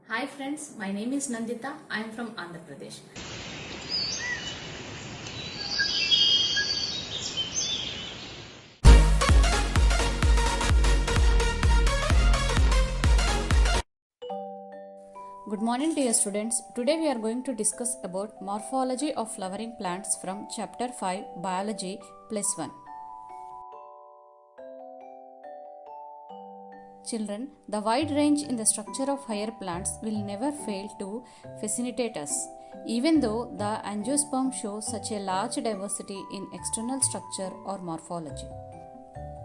Hi friends, my name is Nandita. I am from Andhra Pradesh. Good morning dear students. Today we are going to discuss about morphology of flowering plants from chapter 5 Biology plus 1. Children, the wide range in the structure of higher plants will never fail to fascinate us. Even though the angiosperm shows such a large diversity in external structure or morphology.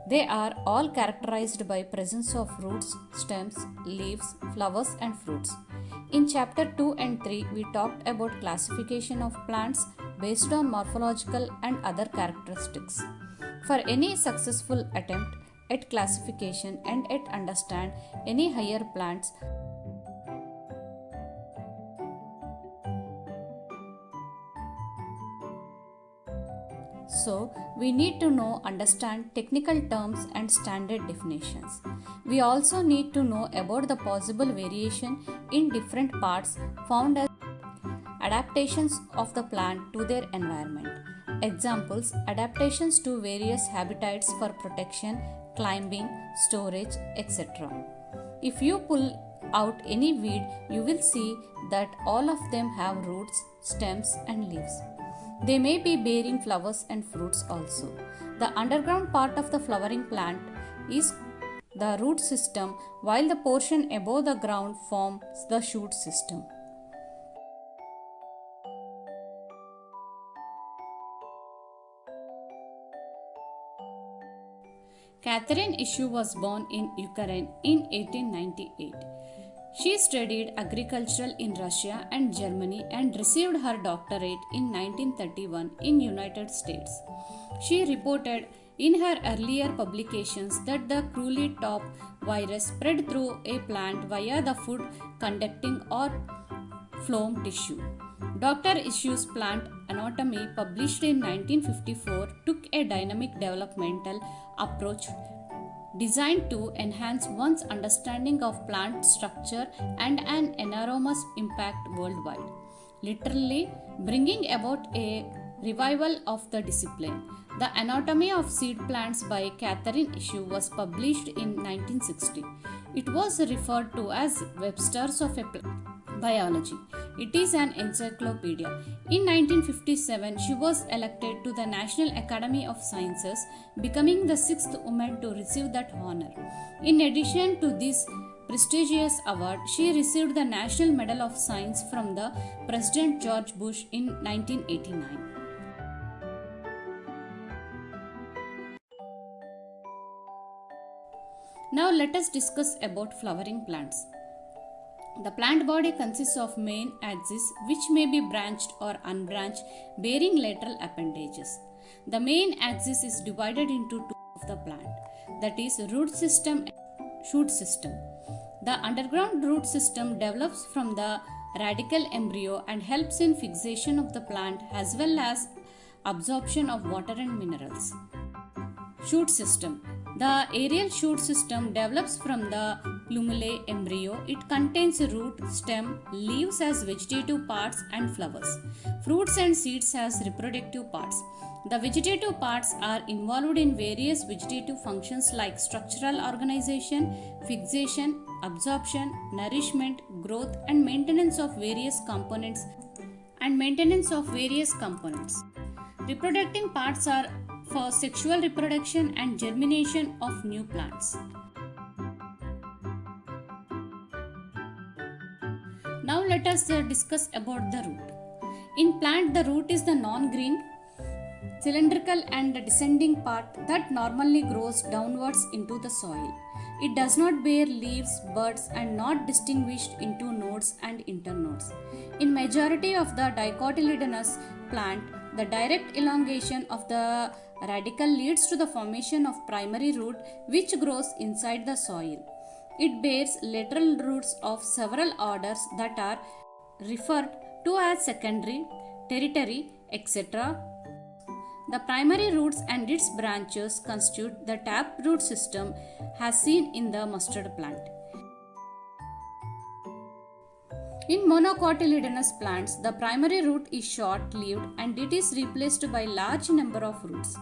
They are all characterized by presence of roots, stems, leaves, flowers and fruits. In chapter 2 and 3 we talked about classification of plants based on morphological and other characteristics. For any successful attempt at classification and at understand any higher plants, so, we need to know, understand technical terms and standard definitions. We also need to know about the possible variation in different parts found as adaptations of the plant to their environment. Examples: adaptations to various habitats for protection, climbing, storage, etc. If you pull out any weed, you will see that all of them have roots, stems, and leaves. They may be bearing flowers and fruits also. The underground part of the flowering plant is the root system, while the portion above the ground forms the shoot system. Catherine Issu was born in Ukraine in 1898. She studied agriculture in Russia and Germany and received her doctorate in 1931 in United States. She reported in her earlier publications that the cruelly top virus spread through a plant via the food conducting or phloem tissue. Dr. Issu's Plant Anatomy, published in 1954, took a dynamic developmental approach designed to enhance one's understanding of plant structure and an enormous impact worldwide, literally bringing about a revival of the discipline. The Anatomy of Seed Plants by Catherine Issu was published in 1960. It was referred to as Webster's of Biology. It is an encyclopedia. In 1957, she was elected to the National Academy of Sciences, becoming the sixth woman to receive that honor. In addition to this prestigious award, she received the National Medal of Science from the President George Bush in 1989. Now let us discuss about flowering plants. The plant body consists of main axis, which may be branched or unbranched, bearing lateral appendages. The main axis is divided into two of the plant, that is, root system and shoot system. The underground root system develops from the radical embryo and helps in fixation of the plant as well as absorption of water and minerals. Shoot system. The aerial shoot system develops from the plumule embryo. It contains root, stem, leaves as vegetative parts and flowers. Fruits and seeds as reproductive parts. The vegetative parts are involved in various vegetative functions like structural organization, fixation, absorption, nourishment, growth and maintenance of various components Reproducting parts are for sexual reproduction and germination of new plants. Now let us discuss about the root. In plant, the root is the non-green, cylindrical and descending part that normally grows downwards into the soil. It does not bear leaves, buds and not distinguished into nodes and internodes. In majority of the dicotyledonous plant, the direct elongation of the radical leads to the formation of primary root which grows inside the soil. It bears lateral roots of several orders that are referred to as secondary, tertiary, etc. The primary roots and its branches constitute the taproot system as seen in the mustard plant. In monocotyledonous plants, the primary root is short-lived and it is replaced by large number of roots.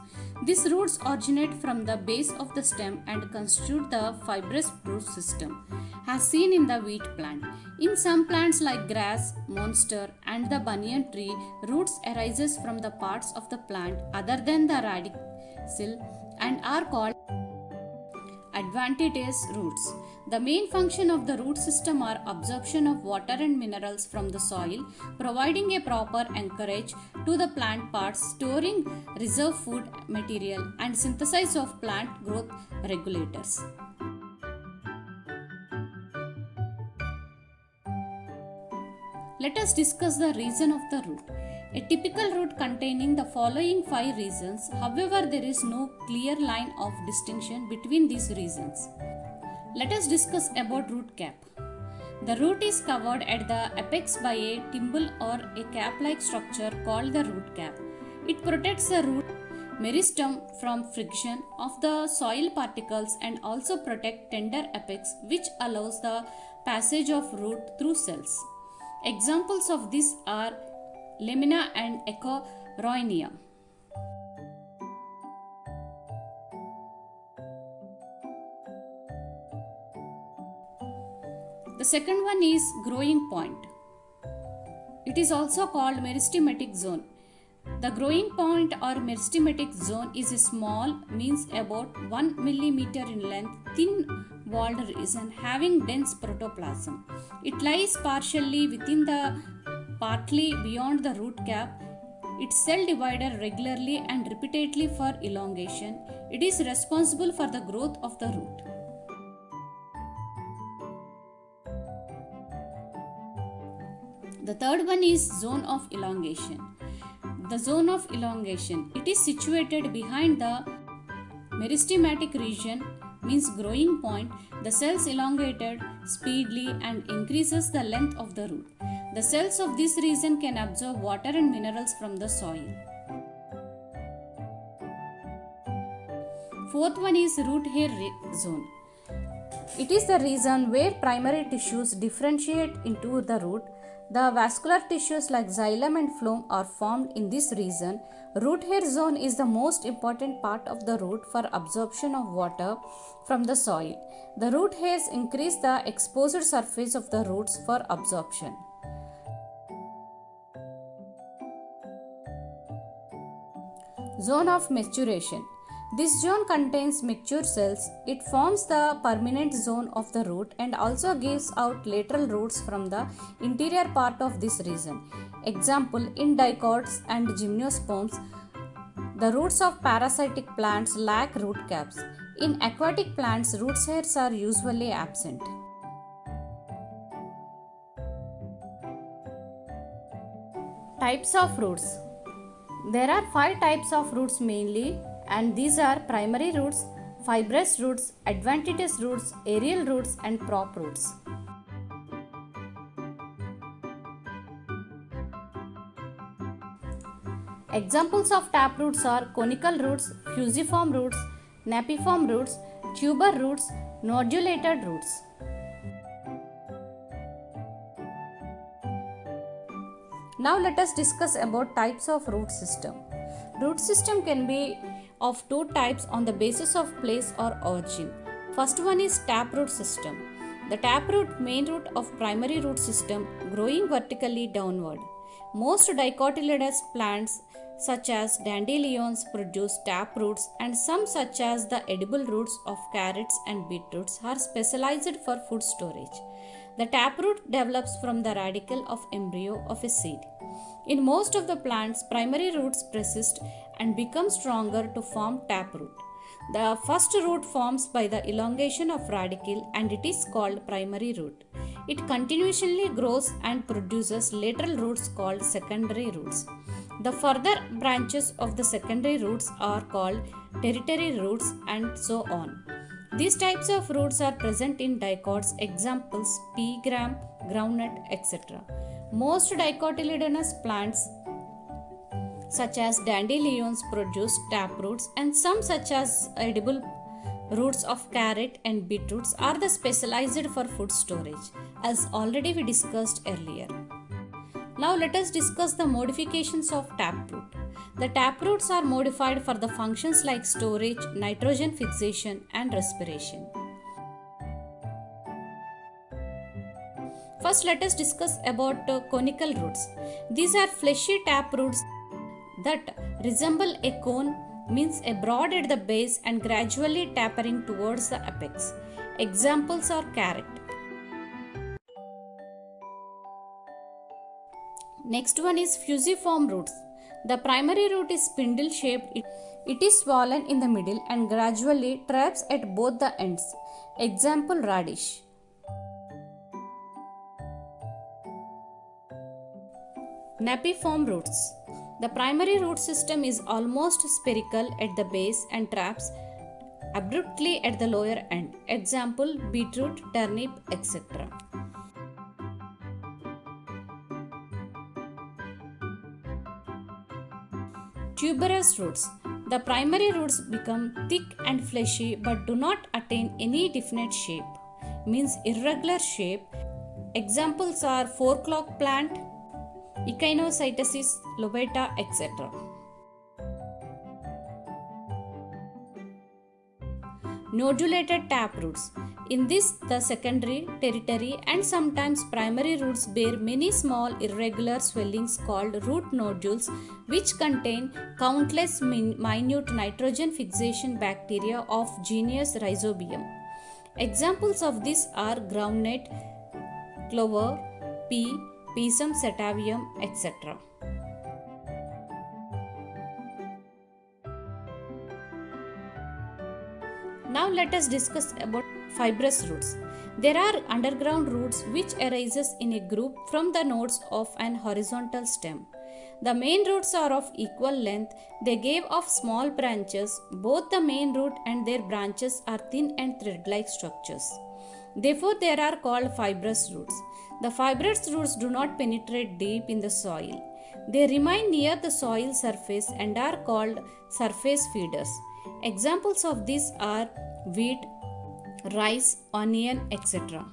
These roots originate from the base of the stem and constitute the fibrous root system, as seen in the wheat plant. In some plants like grass, monster, and the banyan tree, roots arises from the parts of the plant other than the radicule and are called adventitious roots. The main function of the root system are absorption of water and minerals from the soil, providing a proper anchorage to the plant parts, storing reserve food material, and synthesis of plant growth regulators. Let us discuss the reason of the root. A typical root containing the following 5 reasons. However, there is no clear line of distinction between these reasons. Let us discuss about root cap. The root is covered at the apex by a timble or a cap-like structure called the root cap. It protects the root meristem from friction of the soil particles and also protect tender apex, which allows the passage of root through cells. Examples of this are lamina and echoroinia. The second one is growing point. It is also called meristematic zone. The growing point or meristematic zone is a small, means about 1 millimeter in length, thin walled region having dense protoplasm. It lies partially within the partly beyond the root cap. Its cell divided regularly and repeatedly for elongation. It is responsible for the growth of the root. The third one is zone of elongation. The zone of elongation. It is situated behind the meristematic region, means growing point. The cells elongated speedily and increases the length of the root. The cells of this region can absorb water and minerals from the soil. Fourth one is root hair zone. It is the region where primary tissues differentiate into the root. The vascular tissues like xylem and phloem are formed in this region. Root hair zone is the most important part of the root for absorption of water from the soil. The root hairs increase the exposed surface of the roots for absorption. Zone of maturation. This zone contains mature cells. It forms the permanent zone of the root and also gives out lateral roots from the interior part of this region. Example, in dicots and gymnosperms, the roots of parasitic plants lack root caps. In aquatic plants, root hairs are usually absent. Types of roots. There are 5 types of roots mainly, and these are primary roots, fibrous roots, adventitious roots, aerial roots, and prop roots. Examples of tap roots are conical roots, fusiform roots, napiform roots, tuber roots, nodulated roots. Now let us discuss about types of root system. Root system can be of 2 types on the basis of place or origin. First one is taproot system. The taproot, main root of primary root system, growing vertically downward. Most dicotyledonous plants such as dandelions produce taproots, and some such as the edible roots of carrots and beetroots are specialized for food storage. The taproot develops from the radicle of embryo of a seed. In most of the plants, primary roots persist and become stronger to form taproot. The first root forms by the elongation of radicle and it is called primary root. It continuously grows and produces lateral roots called secondary roots. The further branches of the secondary roots are called tertiary roots and so on. These types of roots are present in dicots, examples pea, gram, groundnut, etc. Most dicotyledonous plants such as dandelions produce taproots, and some such as edible Roots of carrot and beetroots are the specialized for food storage, as already we discussed earlier. Now let us discuss the modifications of taproot. The taproots are modified for the functions like storage, nitrogen fixation and respiration. First let us discuss about conical roots. These are fleshy taproots that resemble a cone, means a broad at the base and gradually tapering towards the apex. Examples are carrot. Next one is fusiform roots. The primary root is spindle shaped. It is swollen in the middle and gradually traps at both the ends. Example radish. Napiform roots. The primary root system is almost spherical at the base and traps abruptly at the lower end. Example beetroot, turnip, etc. Tuberous roots. The primary roots become thick and fleshy but do not attain any definite shape, means irregular shape. Examples are four-o'clock plant, Echinocytosis lobata, etc. Nodulated taproots. In this, the secondary, tertiary, and sometimes primary roots bear many small irregular swellings called root nodules, which contain countless minute nitrogen fixation bacteria of genus Rhizobium. Examples of this are groundnut, clover, pea, Pisum setavium, etc. Now let us discuss about fibrous roots. There are underground roots which arises in a group from the nodes of an horizontal stem. The main roots are of equal length. They give off small branches. Both the main root and their branches are thin and thread-like structures. Therefore, they are called fibrous roots. The fibrous roots do not penetrate deep in the soil. They remain near the soil surface and are called surface feeders. Examples of these are wheat, rice, onion, etc.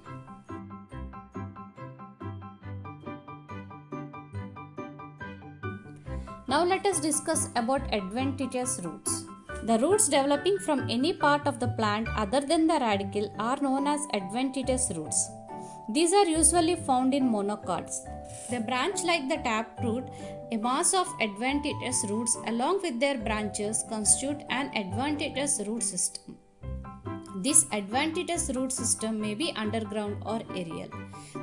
Now let us discuss about adventitious roots. The roots developing from any part of the plant other than the radicle are known as adventitious roots. These are usually found in monocots. They branch like the taproot. A mass of adventitious roots along with their branches constitute an adventitious root system. This adventitious root system may be underground or aerial.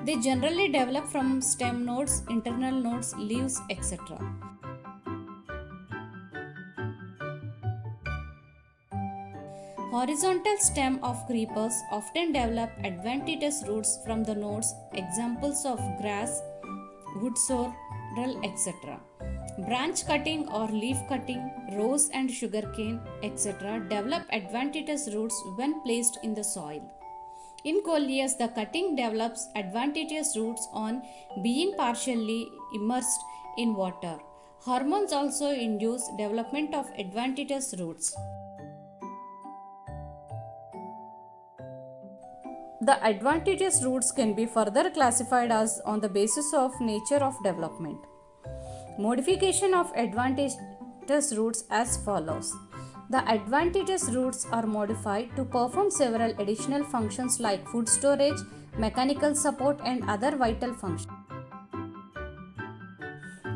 They generally develop from stem nodes, internal nodes, leaves, etc. Horizontal stem of creepers often develop adventitious roots from the nodes. Examples of grass, wood sorrel, etc. Branch cutting or leaf cutting, rose and sugarcane, etc. develop adventitious roots when placed in the soil. In coleus, the cutting develops adventitious roots on being partially immersed in water. Hormones also induce development of adventitious roots. The adventitious roots can be further classified as on the basis of nature of development. Modification of adventitious roots as follows. The adventitious roots are modified to perform several additional functions like food storage, mechanical support and other vital functions.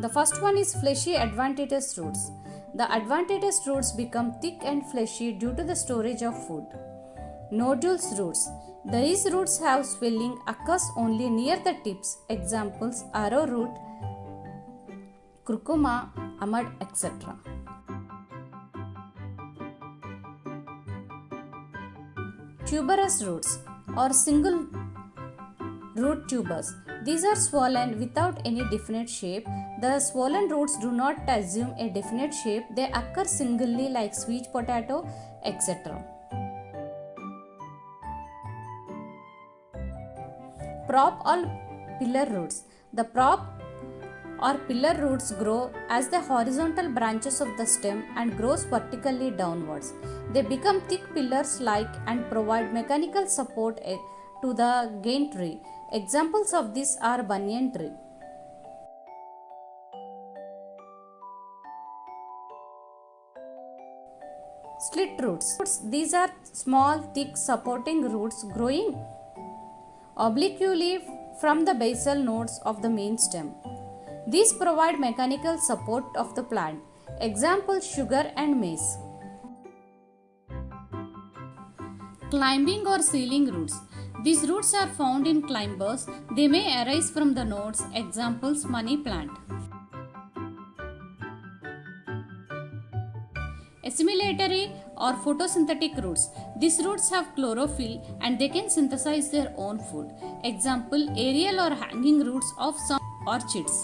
The first one is fleshy adventitious roots. The adventitious roots become thick and fleshy due to the storage of food. Nodules roots. These roots have swelling, occurs only near the tips. Examples arrowroot, curcuma, amad, etc. Tuberous roots or single root tubers. These are swollen without any definite shape. The swollen roots do not assume a definite shape. They occur singly like sweet potato, etc. Prop or pillar roots. The prop or pillar roots grow as the horizontal branches of the stem and grows vertically downwards. They become thick pillars like and provide mechanical support to the cane tree. Examples of this are banyan tree. Slit roots. These are small, thick, supporting roots growing obliquely from the basal nodes of the main stem. These provide mechanical support of the plant. Example: sugar and maize. Climbing or ceiling roots. These roots are found in climbers. They may arise from the nodes. Examples: money plant. Assimilatory or photosynthetic roots. These roots have chlorophyll and they can synthesize their own food. Example: aerial or hanging roots of some orchids.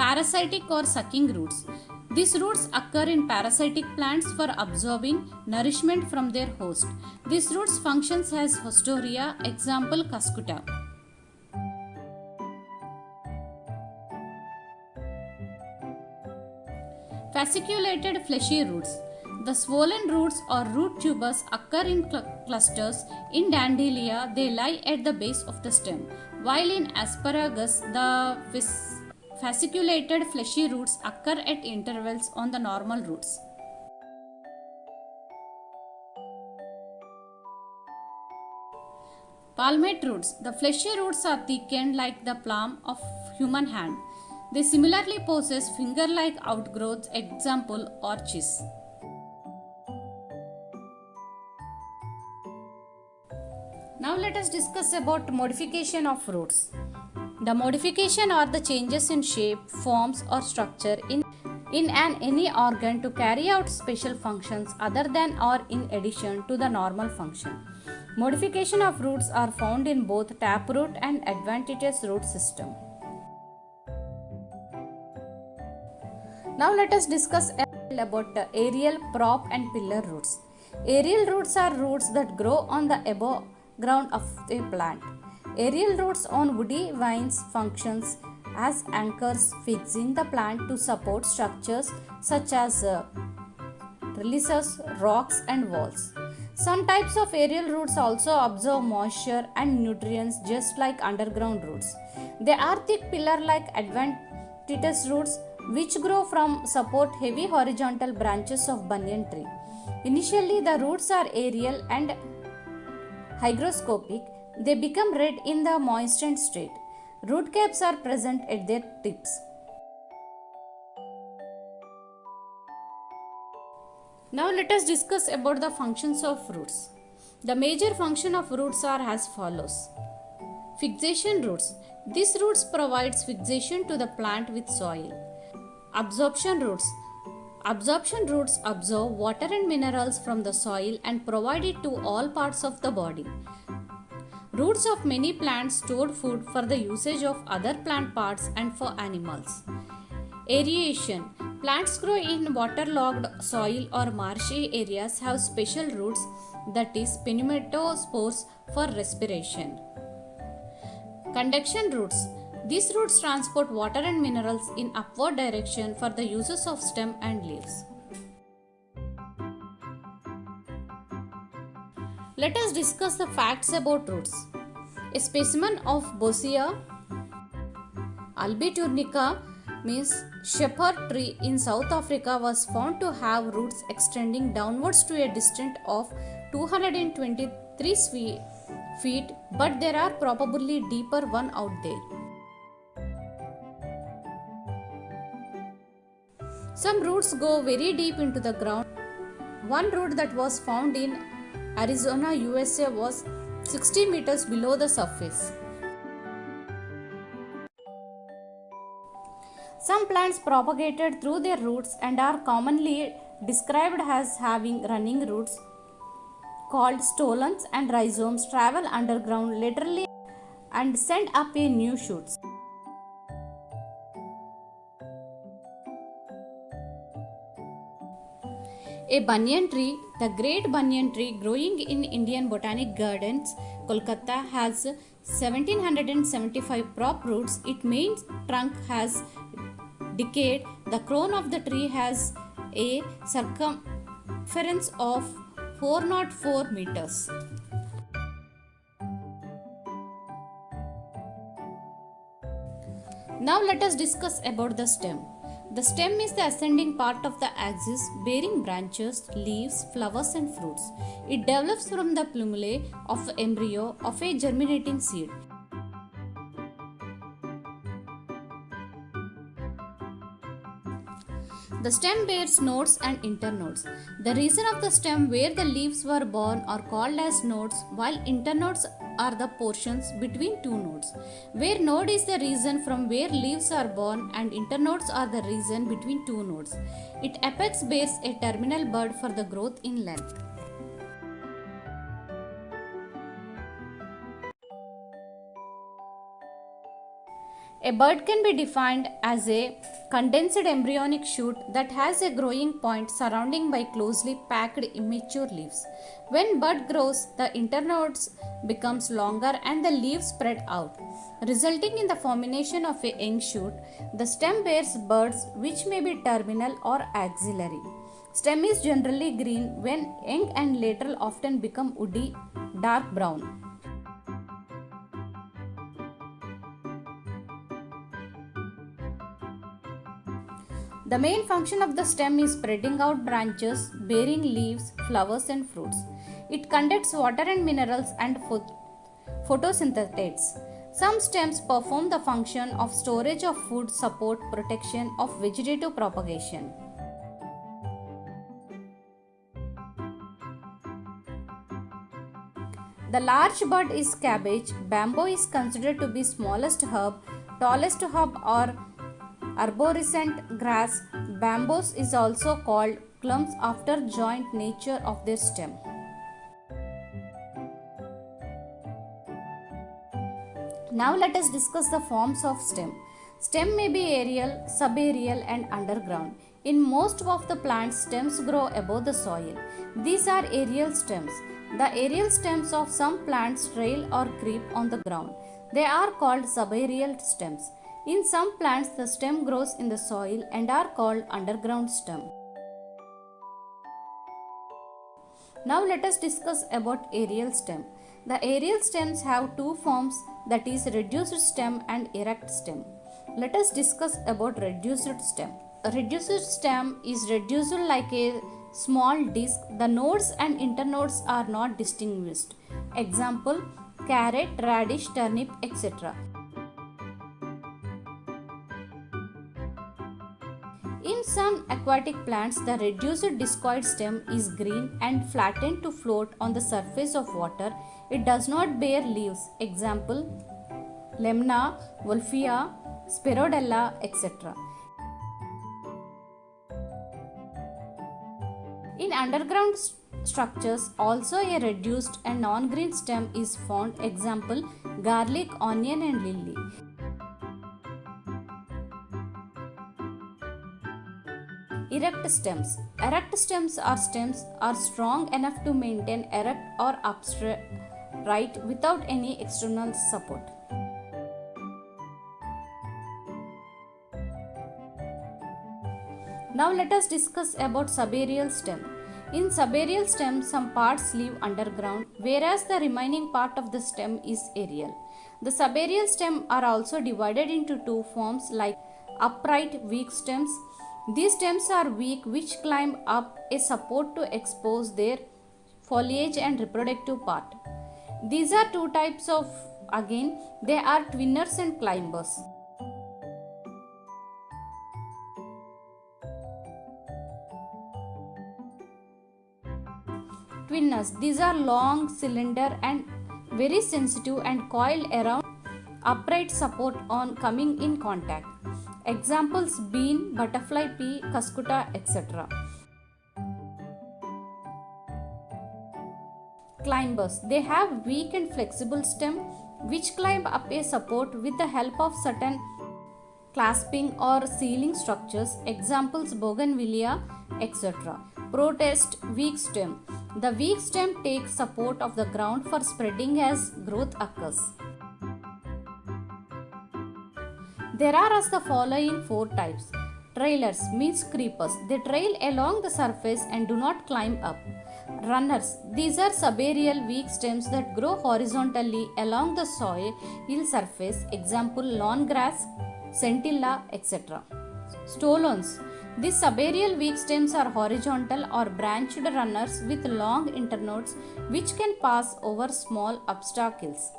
Parasitic or sucking roots. These roots occur in parasitic plants for absorbing nourishment from their host. These roots functions as hostoria. Example: cuscuta. Fasciculated fleshy roots. The swollen roots or root tubers occur in clusters. In Dandelia, they lie at the base of the stem, while in asparagus, the fasciculated fleshy roots occur at intervals on the normal roots. Palmate roots. The fleshy roots are thickened like the palm of human hand. They similarly possess finger-like outgrowths. Example: orchis. Now let us discuss about modification of roots. The modification are the changes in shape, forms or structure in any organ to carry out special functions other than or in addition to the normal function. Modification of roots are found in both taproot and adventitious root system. Now let us discuss about the aerial, prop and pillar roots. Aerial roots are roots that grow on the above ground of a plant. Aerial roots on woody vines functions as anchors, fixing the plant to support structures such as trellises, rocks and walls. Some types of aerial roots also absorb moisture and nutrients just like underground roots. They are thick pillar-like adventitious roots which grow from support heavy horizontal branches of banyan tree. Initially, the roots are aerial and hygroscopic. They become red in the moistened state. Root caps are present at their tips. Now let us discuss about the functions of roots. The major function of roots are as follows. Fixation roots. These roots provides fixation to the plant with soil. Absorption roots. Absorption roots absorb water and minerals from the soil and provide it to all parts of the body. Roots of many plants store food for the usage of other plant parts and for animals. Aeration. Plants grow in waterlogged soil or marshy areas have special roots, that is pneumatospores, for respiration. Conduction roots. These roots transport water and minerals in upward direction for the uses of stem and leaves. Let us discuss the facts about roots. A specimen of Bossia albiturnica means shepherd tree in South Africa was found to have roots extending downwards to a distance of 223 feet, but there are probably deeper one out there. Some roots go very deep into the ground. One root that was found in Arizona, USA was 60 meters below the surface. Some plants propagated through their roots and are commonly described as having running roots called stolons, and rhizomes travel underground laterally and send up a new shoots. A banyan tree, the great banyan tree growing in Indian Botanic Gardens, Kolkata, has 1775 prop roots. Its main trunk has decayed. The crown of the tree has a circumference of 404 meters. Now let us discuss about the stem. The stem is the ascending part of the axis bearing branches, leaves, flowers and fruits. It develops from the plumule of the embryo of a germinating seed. The stem bears nodes and internodes. The region of the stem where the leaves were born are called as nodes, while internodes are the portions between two nodes. Where node is the region from where leaves are born and internodes are the region between two nodes. Its apex bears a terminal bud for the growth in length. A bud can be defined as a condensed embryonic shoot that has a growing point surrounding by closely packed immature leaves. When bud grows, the internodes becomes longer and the leaves spread out, resulting in the formation of a young shoot. The stem bears buds which may be terminal or axillary. Stem is generally green when young and later often become woody dark brown. The main function of the stem is spreading out branches, bearing leaves, flowers and fruits. It conducts water and minerals and photosynthesis. Some stems perform the function of storage of food, support, protection of vegetative propagation. The large bud is cabbage. Bamboo is considered to be smallest herb, tallest herb or arborescent grass. Bamboos is also called clumps after joint nature of their stem. Now let us discuss the forms of stem. Stem may be aerial, subaerial and underground. In most of the plants, stems grow above the soil. These are aerial stems. The aerial stems of some plants trail or creep on the ground. They are called subaerial stems. In some plants, the stem grows in the soil and are called underground stem. Now let us discuss about aerial stem. The aerial stems have two forms, that is reduced stem and erect stem. Let us discuss about reduced stem. A reduced stem is reduced like a small disc. The nodes and internodes are not distinguished. Example: carrot, radish, turnip, etc. In some aquatic plants, the reduced discoid stem is green and flattened to float on the surface of water. It does not bear leaves. Example: Lemna, Wolffia, Spirodella, etc. In underground structures, also a reduced and non-green stem is found. Example: garlic, onion and lily. Erect stems. Erect stems are strong enough to maintain erect or upright without any external support. Now let us discuss about subaerial stem. In subaerial stem, some parts live underground, whereas the remaining part of the stem is aerial. The subaerial stem are also divided into two forms, like upright weak stems. These stems are weak, which climb up a support to expose their foliage and reproductive part. These are two types of, again, they are twinners and climbers. Twinners, these are long, cylinder and very sensitive and coiled around upright support on coming in contact. Examples: bean, butterfly pea, cuscuta, etc. Climbers, they have weak and flexible stem which climb up a support with the help of certain clasping or sealing structures. Examples: bougainvillea, etc. Protest weak stem. The weak stem takes support of the ground for spreading as growth occurs. There are as the following four types. Trailers means creepers. They trail along the surface and do not climb up. Runners. These are subaerial weak stems that grow horizontally along the soil surface. Example lawn grass, centilla, etc. Stolons. These subaerial weak stems are horizontal or branched runners with long internodes which can pass over small obstacles.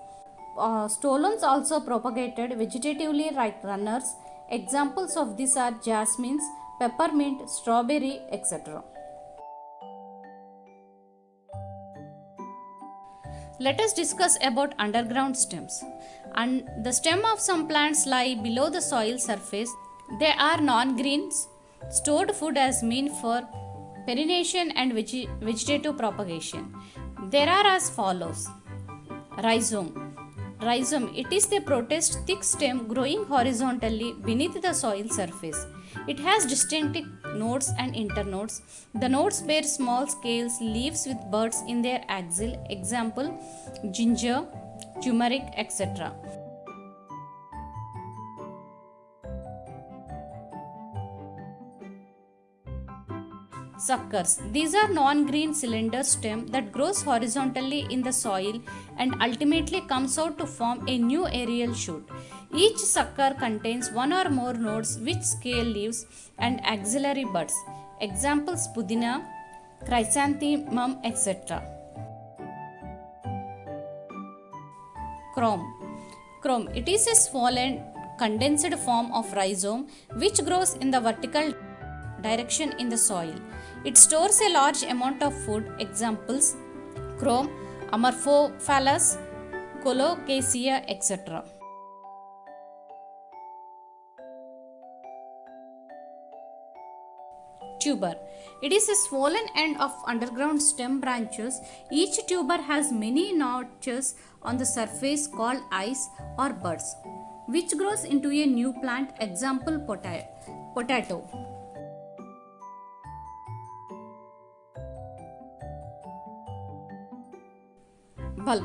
Stolons also propagated vegetatively like runners. Examples of these are jasmines, peppermint, strawberry, etc. Let us discuss about underground stems. And the stem of some plants lie below the soil surface. They are non-greens, stored food as mean for perennation and vegetative propagation. There are as follows. Rhizome. Rhizome, it is the protest thick stem growing horizontally beneath the soil surface. It has distinctive nodes and internodes. The nodes bear small scales, leaves with buds in their axil. Example, ginger, turmeric, etc. Suckers. These are non-green cylinder stem that grows horizontally in the soil and ultimately comes out to form a new aerial shoot. Each sucker contains one or more nodes with scale leaves and axillary buds. Examples pudina, chrysanthemum, etc. Chrome. Chrome. It is a swollen, condensed form of rhizome which grows in the vertical direction in the soil. It stores a large amount of food. Examples chrome, Amorphophallus, Colocasia, etc. Tuber. It is a swollen end of underground stem branches. Each tuber has many notches on the surface called eyes or buds, which grows into a new plant. Example potato. Bulb.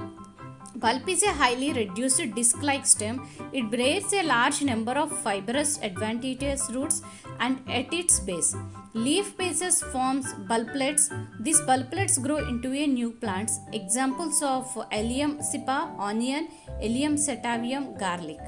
Bulb is a highly reduced disc-like stem. It bears a large number of fibrous adventitious roots and at its base. Leaf bases forms bulblets. These bulblets grow into a new plants. Examples of Allium cepa, onion, Allium setavium, garlic.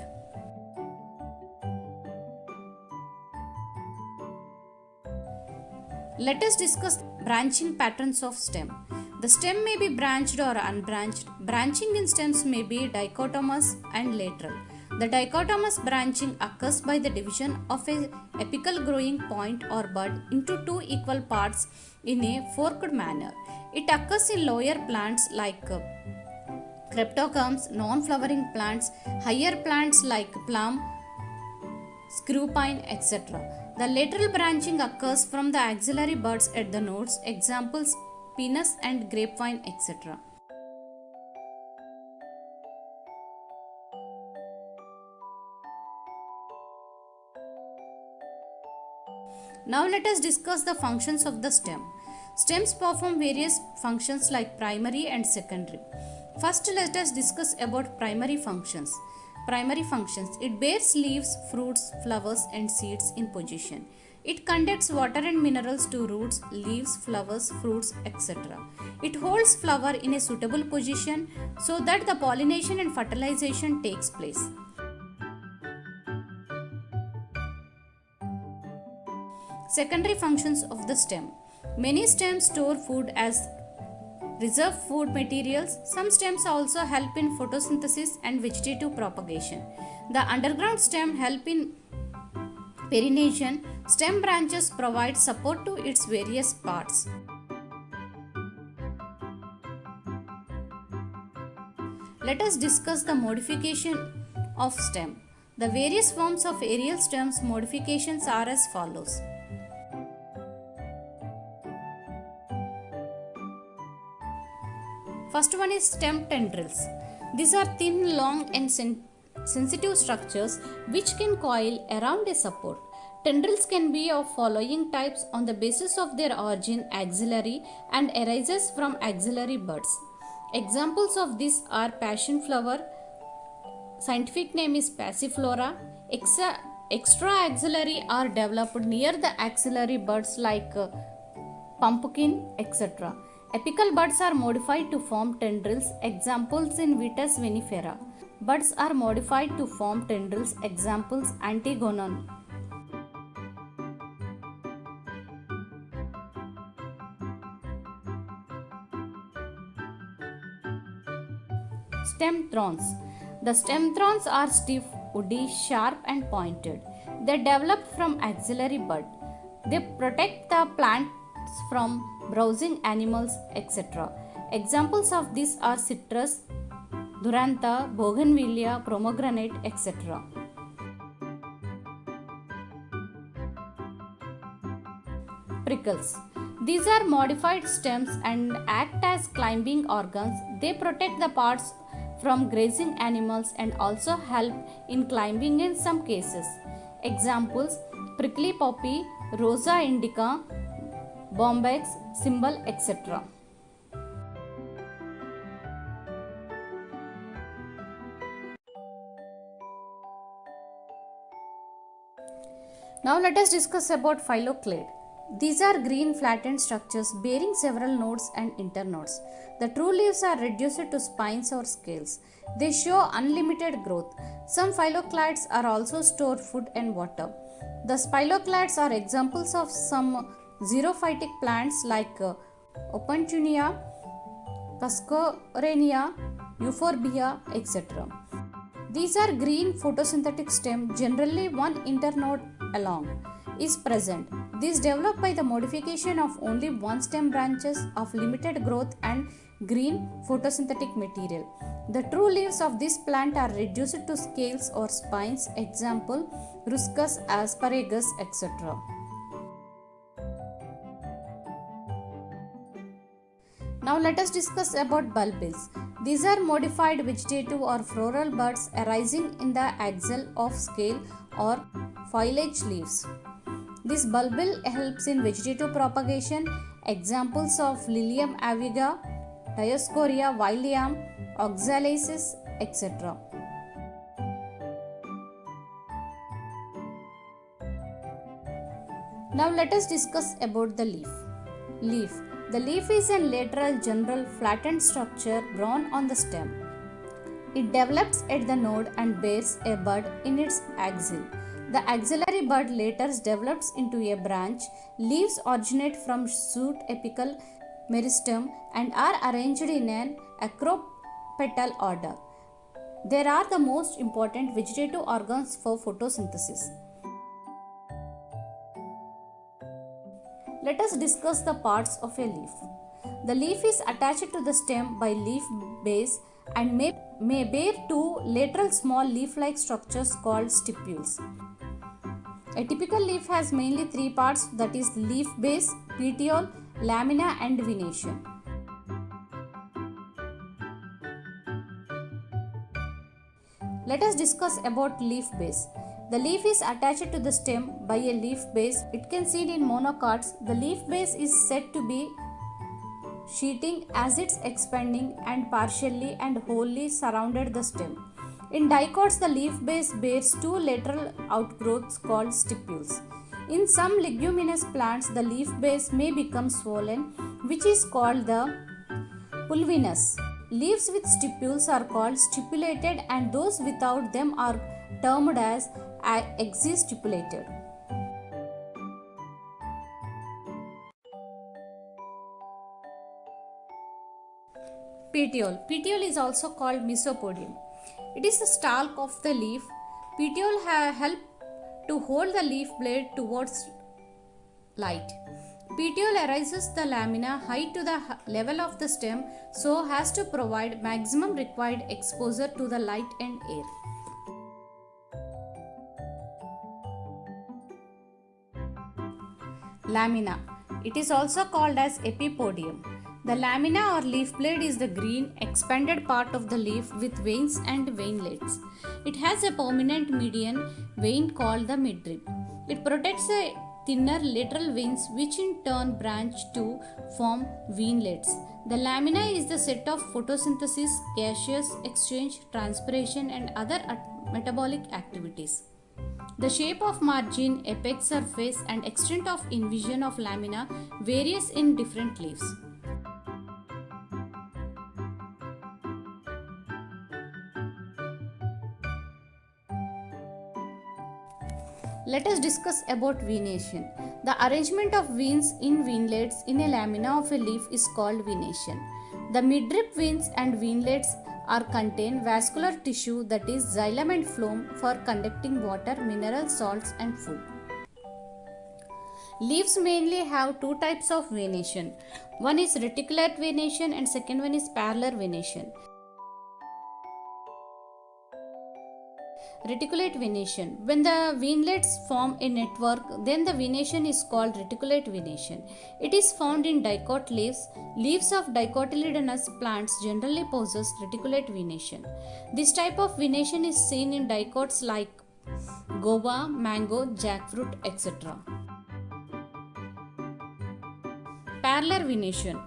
Let us discuss branching patterns of stem. The stem may be branched or unbranched. Branching in stems may be dichotomous and lateral. The dichotomous branching occurs by the division of a apical growing point or bud into two equal parts in a forked manner. It occurs in lower plants like cryptogamms, non-flowering plants, higher plants like plum, screw pine, etc. The lateral branching occurs from the axillary buds at the nodes. Examples pinus and grapevine, etc. Now let us discuss the functions of the stem. Stems perform various functions like primary and secondary. First, let us discuss about primary functions. Primary functions. It bears leaves, fruits, flowers and seeds in position. It conducts water and minerals to roots, leaves, flowers, fruits, etc. It holds flower in a suitable position so that the pollination and fertilization takes place. Secondary functions of the stem. Many stems store food as reserve food materials. Some stems also help in photosynthesis and vegetative propagation. The underground stem help in perennation. Stem branches provide support to its various parts. Let us discuss the modification of stem. The various forms of aerial stems modifications are as follows. First one is stem tendrils. These are thin, long and sensitive structures which can coil around a support. Tendrils can be of following types on the basis of their origin axillary and arises from axillary buds. Examples of this are passion flower, scientific name is passiflora. Extra axillary are developed near the axillary buds like pumpkin, etc. Apical buds are modified to form tendrils. Examples in Vitis vinifera. Buds are modified to form tendrils. Examples Antigonon. Stem thorns. The stem thorns are stiff, woody, sharp, and pointed. They develop from axillary bud. They protect the plants from browsing animals, etc. Examples of these are citrus, durantha, bougainvillea, pomegranate, etc. Prickles. These are modified stems and act as climbing organs. They protect the parts from grazing animals and also help in climbing in some cases. Examples prickly poppy, Rosa indica, bombax, cymbal, etc. Now let us discuss about phylloclade. These are green flattened structures bearing several nodes and internodes. The true leaves are reduced to spines or scales. They show unlimited growth. Some phylloclades are also store food and water. The phylloclades are examples of some xerophytic plants like Opuntia, Cascorenia, Euphorbia, etc. These are green photosynthetic stem, generally one internode along is present. These develop by the modification of only one stem branches of limited growth and green photosynthetic material. The true leaves of this plant are reduced to scales or spines, example Ruscus, asparagus, etc. Now let us discuss about bulbils. These are modified vegetative or floral buds arising in the axil of scale or foliage leaves. This bulbil helps in vegetative propagation. Examples of Lilium aviga, Dioscorea, William, Oxalasis, etc. Now let us discuss about the leaf. Leaf. The leaf is a lateral general flattened structure grown on the stem. It develops at the node and bears a bud in its axil. The axillary bud later develops into a branch. Leaves originate from shoot apical meristem and are arranged in an acropetal order. They are the most important vegetative organs for photosynthesis. Let us discuss the parts of a leaf. The leaf is attached to the stem by leaf base and may bear two lateral small leaf-like structures called stipules. A typical leaf has mainly three parts, that is leaf base, petiole, lamina and venation. Let us discuss about leaf base. The leaf is attached to the stem by a leaf base. It can seen in monocots. The leaf base is said to be sheeting as it's expanding and partially and wholly surrounded the stem. In dicots, the leaf base bears two lateral outgrowths called stipules. In some leguminous plants, the leaf base may become swollen, which is called the pulvinus. Leaves with stipules are called stipulated and those without them are termed as exstipulated. Petiole. Petiole is also called mesopodium. It is the stalk of the leaf. Petiole help to hold the leaf blade towards light. Petiole arises the lamina high to the level of the stem so as to provide maximum required exposure to the light and air. Lamina. It is also called as epipodium. The lamina or leaf blade is the green, expanded part of the leaf with veins and veinlets. It has a permanent median vein called the midrib. It protects the thinner lateral veins which in turn branch to form veinlets. The lamina is the set of photosynthesis, gaseous exchange, transpiration and other metabolic activities. The shape of margin, apex surface and extent of invasion of lamina varies in different leaves. Let us discuss about venation. The arrangement of veins in veinlets in a lamina of a leaf is called venation. The midrib veins and veinlets are contain vascular tissue, that is xylem and phloem, for conducting water, mineral salts and food. Leaves mainly have two types of venation. One is reticulate venation and second one is parallel venation. Reticulate venation. When the veinlets form a network, then the venation is called reticulate venation. It is found in dicot leaves. Leaves of dicotyledonous plants generally possess reticulate venation. This type of venation is seen in dicots like guava, mango, jackfruit, etc. Parallel venation.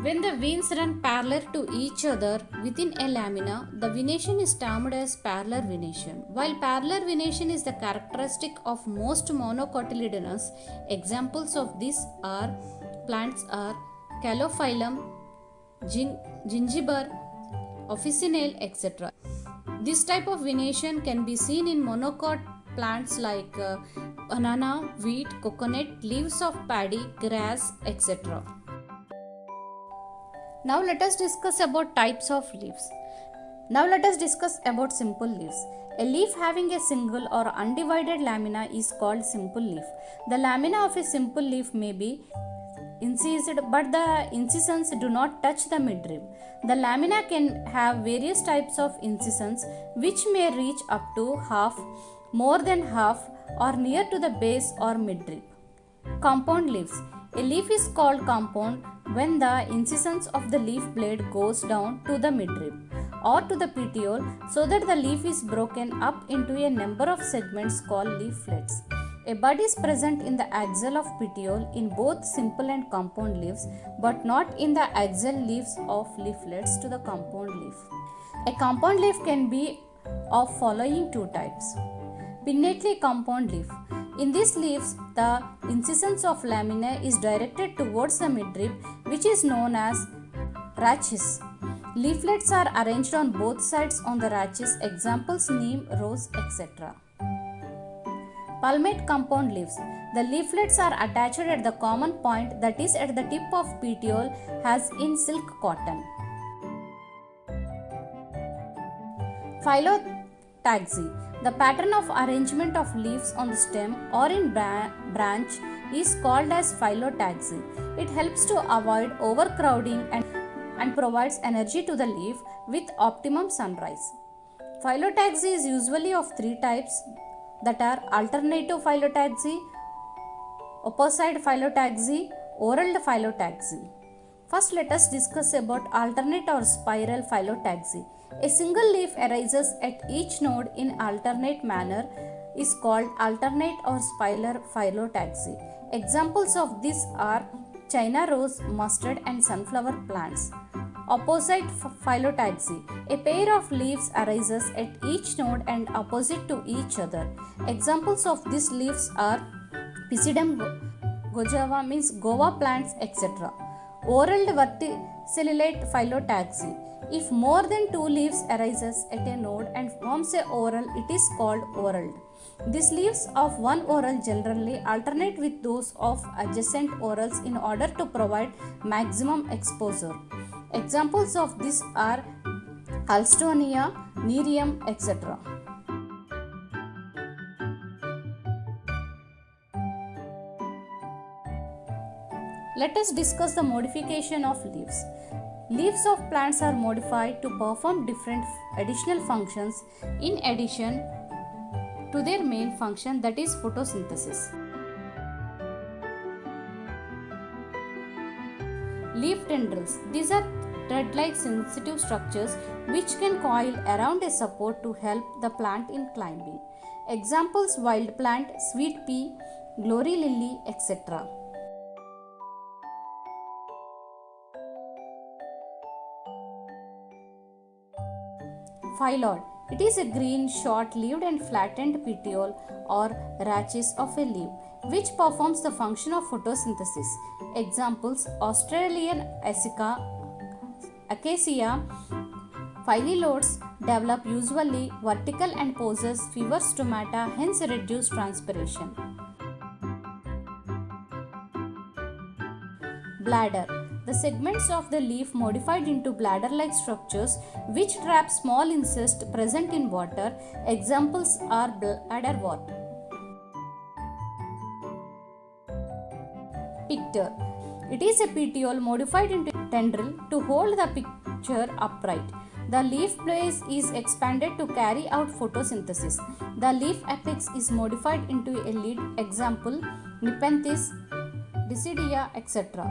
When the veins run parallel to each other within a lamina, the venation is termed as parallel venation. While parallel venation is the characteristic of most monocotyledonous, examples of these plants are Calophyllum, gingiber, officinale, etc. This type of venation can be seen in monocot plants like banana, wheat, coconut, leaves of paddy, grass, etc. Now let us discuss about types of leaves. Now let us discuss about simple leaves. A leaf having a single or undivided lamina is called simple leaf. The lamina of a simple leaf may be incised, but the incisions do not touch the midrib. The lamina can have various types of incisions which may reach up to half, more than half, or near to the base or midrib. Compound leaves. A leaf is called compound when the incisions of the leaf blade goes down to the midrib or to the petiole, so that the leaf is broken up into a number of segments called leaflets. A bud is present in the axil of petiole in both simple and compound leaves, but not in the axial leaves of leaflets to the compound leaf. A compound leaf can be of following two types. Pinnately compound leaf. In these leaves, the incisions of lamina is directed towards the midrib, which is known as rachis. Leaflets are arranged on both sides on the rachis, examples neem, rose, etc. Palmate compound leaves. The leaflets are attached at the common point, that is at the tip of petiole, as in silk cotton. Phyllotaxy. The pattern of arrangement of leaves on the stem or in branch is called as phyllotaxy. It helps to avoid overcrowding and provides energy to the leaf with optimum sunrise. Phyllotaxy is usually of three types, that are alternative phyllotaxy, opposite phyllotaxy, whorled phyllotaxy. First, let us discuss about alternate or spiral phyllotaxy. A single leaf arises at each node in alternate manner is called alternate or spiral phyllotaxy. Examples of this are China rose, mustard and sunflower plants. Opposite phyllotaxy. A pair of leaves arises at each node and opposite to each other. Examples of these leaves are Pisidum gojava, means guava plants, etc. Whorled verticillate phyllotaxy. If more than two leaves arises at a node and forms a whorl, it is called whorled. These leaves of one whorl generally alternate with those of adjacent whorls in order to provide maximum exposure. Examples of this are Alstonia, Nerium, etc. Let us discuss the modification of leaves. Leaves of plants are modified to perform different additional functions in addition to their main function, that is Leaf tendrils. These are thread-like sensitive structures which can coil around a support to help the plant in climbing. Examples: wild plant, sweet pea, glory lily, etc. Phylloid. It is a green, short-leaved and flattened petiole or rachis of a leaf which performs the function of photosynthesis. Examples: Australian Acacia phyllodes develop usually vertical and possess fewer stomata, hence reduced transpiration. Bladder. The segments of the leaf modified into bladder-like structures which trap small insects present in water. Examples are bladderwort. Picture. It is a petiole modified into tendril to hold the picture upright. The leaf base is expanded to carry out photosynthesis. The leaf apex is modified into a lid. Example: Nepenthes, Decidia, etc.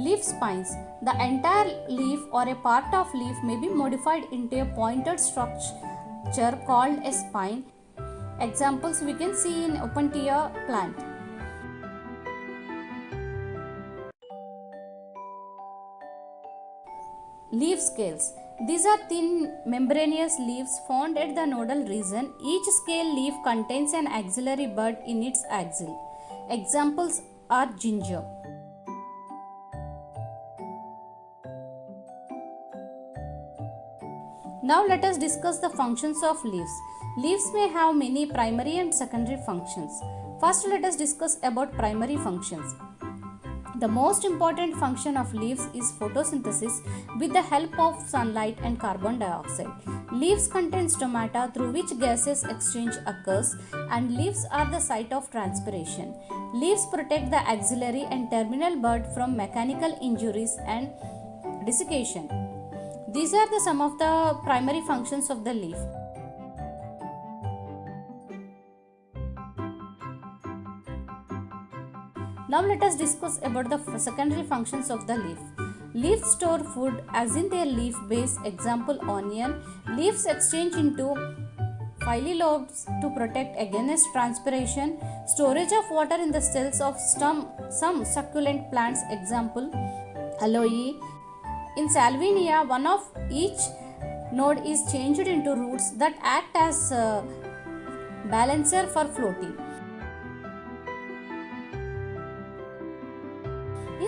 Leaf spines. The entire leaf or a part of leaf may be modified into a pointed structure called a spine. Examples we can see in Opuntia plant. Leaf scales. These are thin membranous leaves found at the nodal region. Each scale leaf contains an axillary bud in its axil. Examples are ginger. Now let us discuss the functions of leaves. Leaves may have many primary and secondary functions. First, let us discuss about primary functions. The most important function of leaves is photosynthesis with the help of sunlight and carbon dioxide. Leaves contain stomata through which gases exchange occurs, and leaves are the site of transpiration. Leaves protect the axillary and terminal bud from mechanical injuries and desiccation. These are some of the primary functions of the leaf. Now let us discuss about the secondary functions of the leaf. Leaves store food as in their leaf base. Example: onion. Leaves exchange into phyllodes to protect against transpiration. Storage of water in the cells of some succulent plants. Example: aloe. In Salvinia, one of each node is changed into roots that act as balancer for floating.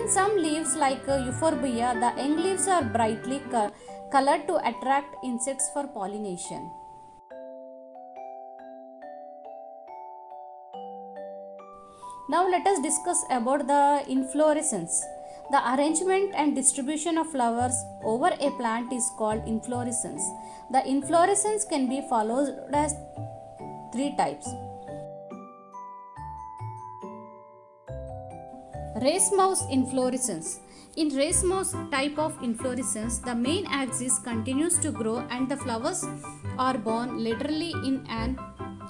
In some leaves like Euphorbia, the young leaves are brightly colored to attract insects for pollination. Now let us discuss about the inflorescence. The arrangement and distribution of flowers over a plant is called inflorescence. The inflorescence can be followed as three types. Race mouse inflorescence. In race mouse type of inflorescence, the main axis continues to grow and the flowers are borne laterally in an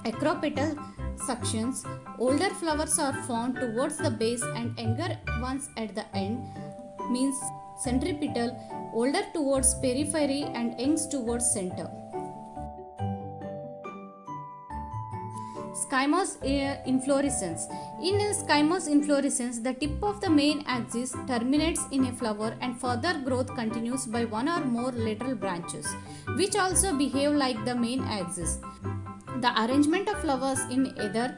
acropetal sections. Older flowers are found towards the base and younger ones at the end, means centripetal, older towards periphery and youngs towards center. Skymous inflorescence. In a skymous inflorescence, the tip of the main axis terminates in a flower and further growth continues by one or more lateral branches, which also behave like the main axis. The arrangement of flowers in either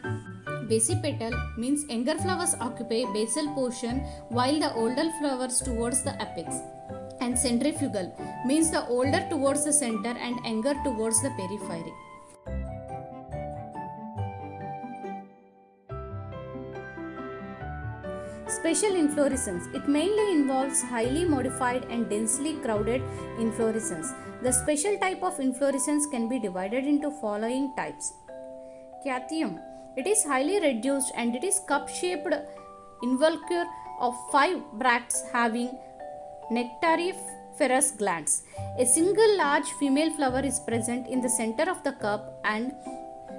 basipetal means younger flowers occupy basal portion while the older flowers towards the apex, and centrifugal means the older towards the center and younger towards the periphery. Special inflorescence. It mainly involves highly modified and densely crowded inflorescence. The special type of inflorescence can be divided into following types. Cathium. It is highly reduced and it is cup-shaped involucre of 5 bracts having nectariferous glands. A single large female flower is present in the center of the cup and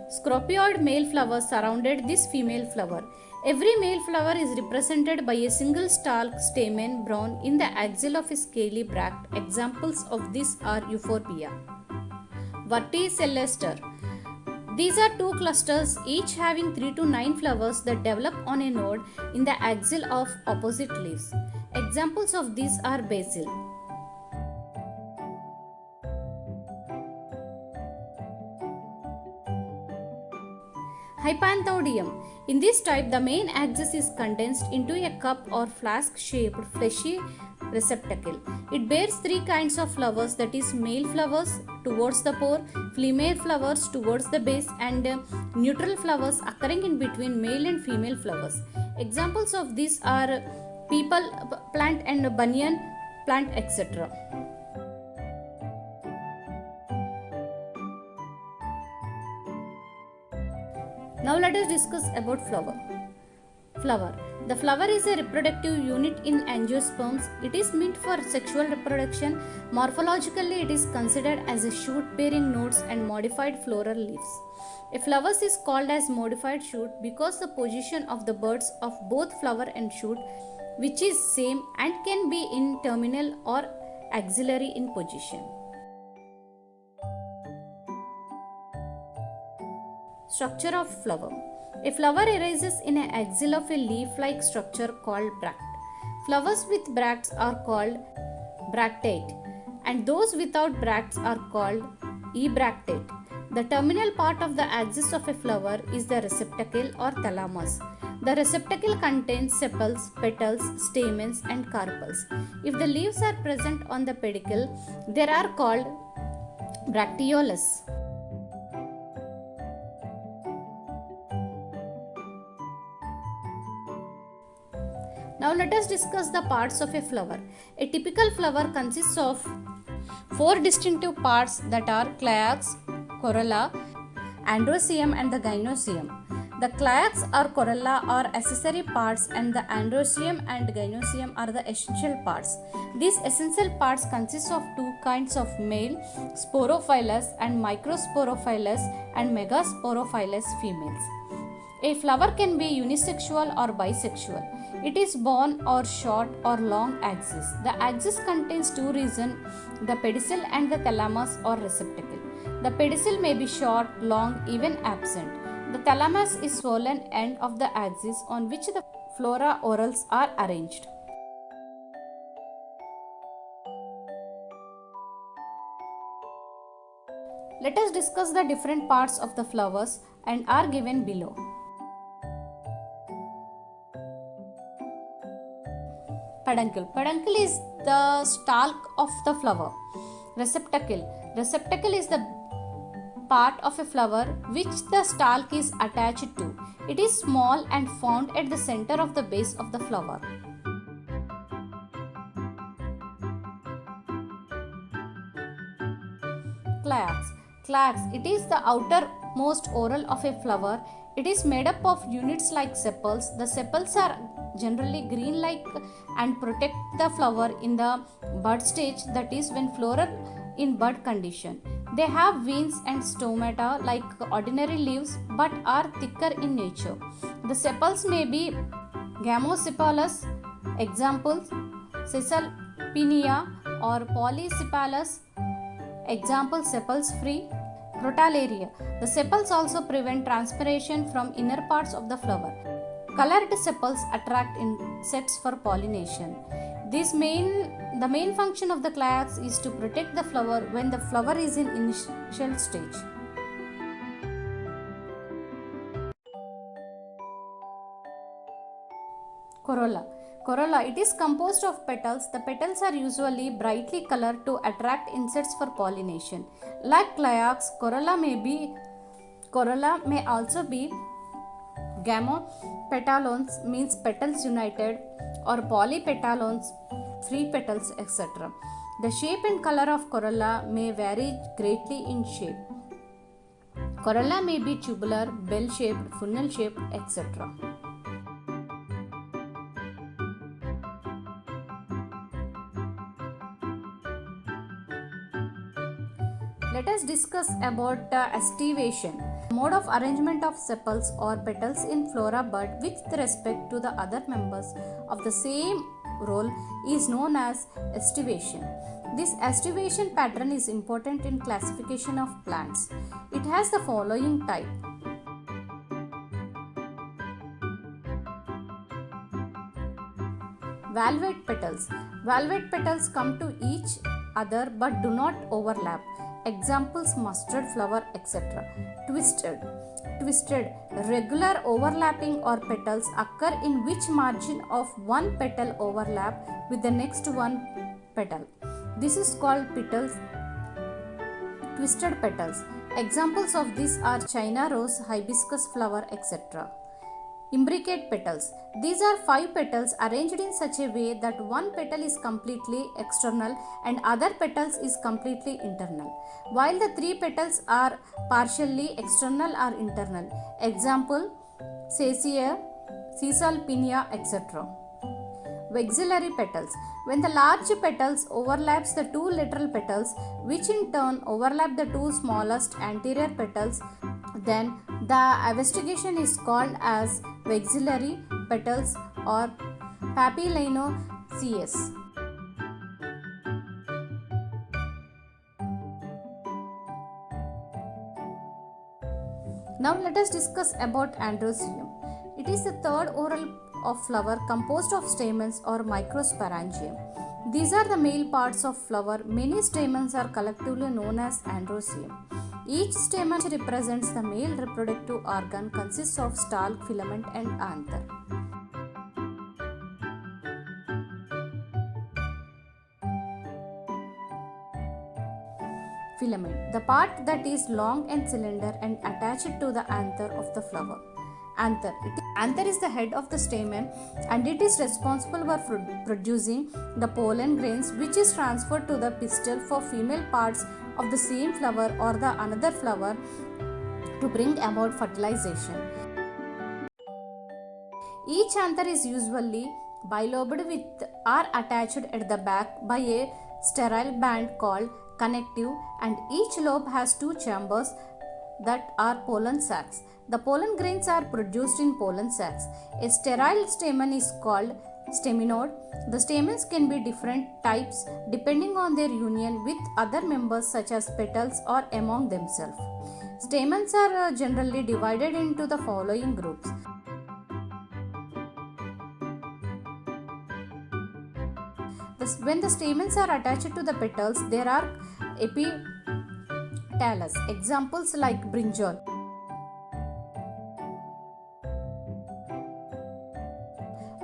Scopioid male flower surrounded this female flower. Every male flower is represented by a single stalk stamen brown in the axil of a scaly bract. Examples of this are Euphorbia. Verticillester. These are two clusters, each having 3 to 9 flowers that develop on a node in the axil of opposite leaves. Examples of these are basil. Hypanthodium. In this type, the main axis is condensed into a cup or flask-shaped fleshy receptacle. It bears three kinds of flowers, that is, male flowers towards the pore, female flowers towards the base, and neutral flowers occurring in between male and female flowers. Examples of these are peepal plant and banyan plant, etc. Now let us discuss about flower. Flower. The flower is a reproductive unit in angiosperms. It is meant for sexual reproduction. Morphologically, it is considered as a shoot bearing nodes and modified floral leaves. A flower is called as modified shoot because the position of the buds of both flower and shoot, which is same and can be in terminal or axillary in position. Structure of flower. A flower arises in an axil of a leaf-like structure called bract. Flowers with bracts are called bractate, and those without bracts are called ebractate. The terminal part of the axis of a flower is the receptacle or thalamus. The receptacle contains sepals, petals, stamens, and carpels. If the leaves are present on the pedicel, they are called bracteoles. Now let us discuss the parts of a flower. A typical flower consists of four distinctive parts, that are calyx, corolla, androecium and the gynoecium. The calyx or corolla are accessory parts and the androecium and gynoecium are the essential parts. These essential parts consist of two kinds of male sporophylous and microsporophylous and megasporophylous females. A flower can be unisexual or bisexual. It is borne or short or long axis. The axis contains two regions, the pedicel and the thalamus or receptacle. The pedicel may be short, long, even absent. The thalamus is swollen end of the axis on which the flora orals are arranged. Let us discuss the different parts of the flowers and are given below. Peduncle. Peduncle is the stalk of the flower. Receptacle. Receptacle is the part of a flower which the stalk is attached to. It is small and found at the center of the base of the flower. Calyx. Calyx. It is the outermost oral of a flower. It is made up of units like sepals. The sepals are generally green-like and protect the flower in the bud stage, that is when floral in bud condition. They have veins and stomata like ordinary leaves but are thicker in nature. The sepals may be gamosepalous. Examples: Caesalpinia or Polysepalous. Example: sepals free. Crotalaria. The sepals also prevent transpiration from inner parts of the flower. Colored sepals attract insects for pollination. The main function of the calyx is to protect the flower when the flower is in initial stage. Corolla. Corolla. It is composed of petals. The petals are usually brightly colored to attract insects for pollination. Like calyx, corolla may also be gamopetalones, means petals united, or polypetalones, three petals, etc. The shape and color of corolla may vary greatly in shape. Corolla may be tubular, bell-shaped, funnel-shaped, etc. Let us discuss about estivation. mode of arrangement of sepals or petals in flora bud with respect to the other members of the same role is known as estivation. This estivation pattern is important in classification of plants. It has the following type. Valvate petals. Valvate petals come to each other but do not overlap. Examples mustard flower, etc. Twisted. Twisted. Regular overlapping or petals occur in which margin of one petal overlap with the next one petal. This is called petals. Twisted petals. Examples of this are China rose, hibiscus flower, etc. Imbricate petals. These are 5 petals arranged in such a way that one petal is completely external and other petals is completely internal, while the 3 petals are partially external or internal. Example, Sessia, Caesalpinia, etc. Vexillary petals. When the large petals overlaps the 2 lateral petals, which in turn overlap the 2 smallest anterior petals, then the investigation is called as vexillary petals or papilionoecious. Now let us discuss about androecium. It is the third oral of flower composed of stamens or microsporangium. These are the male parts of flower. Many stamens are collectively known as androecium. Each stamen represents the male reproductive organ, consists of stalk, filament and anther. Filament. The part that is long and cylinder and attached to the anther of the flower. Anther. Anther is the head of the stamen and it is responsible for producing the pollen grains which is transferred to the pistil for female parts of the same flower or the another flower to bring about fertilization. Each anther is usually bilobed with or attached at the back by a sterile band called connective, and each lobe has 2 chambers that are pollen sacs. The pollen grains are produced in pollen sacs. A sterile stamen is called staminode. The stamens can be different types depending on their union with other members such as petals or among themselves. Stamens are generally divided into the following groups. When the stamens are attached to the petals, there are epitalus. Examples like brinjal.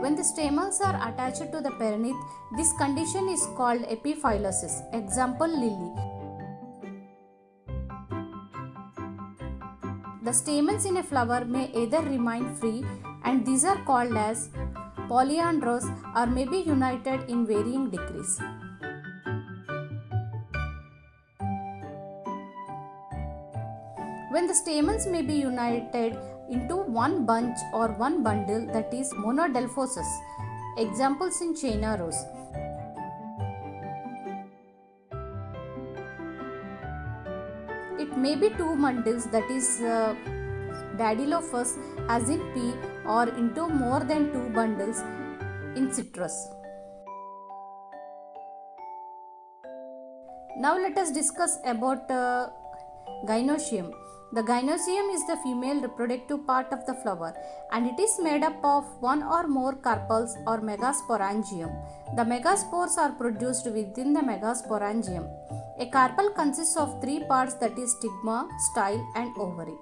When the stamens are attached to the perineum, this condition is called epiphylosis. Example, lily. The stamens in a flower may either remain free, and these are called as polyandrous, or may be united in varying degrees. When the stamens may be united into one bunch or one bundle, that is monodelphosis. Examples in China rose. It may be 2 bundles, that is Dadylophus as in pea, or into more than 2 bundles in citrus. Now let us discuss about gynoecium. The gynoecium is the female reproductive part of the flower and it is made up of 1 or more carpels or megasporangium. The megaspores are produced within the megasporangium. A carpel consists of 3 parts, that is stigma, style and ovary.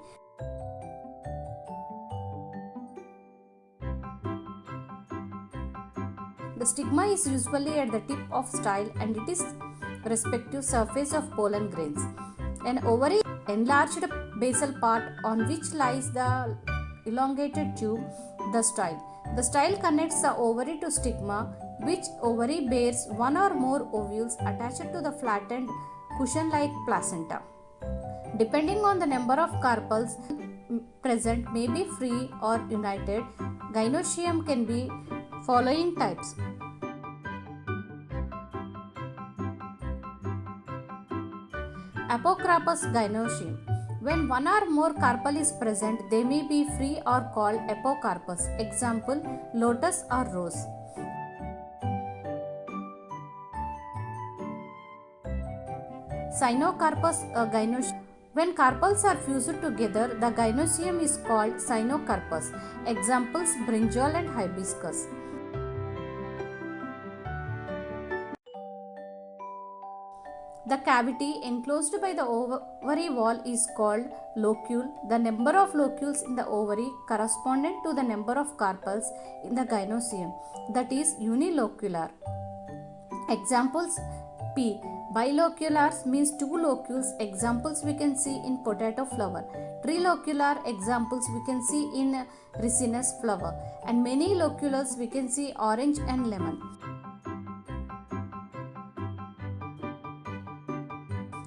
The stigma is usually at the tip of style and it is respective surface of pollen grains. An ovary enlarged basal part on which lies the elongated tube, the style. The style connects the ovary to stigma, which ovary bears 1 or more ovules attached to the flattened cushion-like placenta. Depending on the number of carpels present may be free or united. Gynoecium can be following types. Apocarpus gynoecium. When one or more carpel is present, they may be free or called apocarpus. Example, lotus or rose. Cyanocarpus gynoecium. When carpels are fused together, the gynoecium is called cyanocarpus. Examples, brinjal and hibiscus. The cavity enclosed by the ovary wall is called locule. The number of locules in the ovary correspondent to the number of carpels in the gynoecium, that is unilocular. Examples, P. Biloculars means two locules. Examples we can see in potato flower. Trilocular examples we can see in ricinus flower. And many loculars we can see orange and lemon.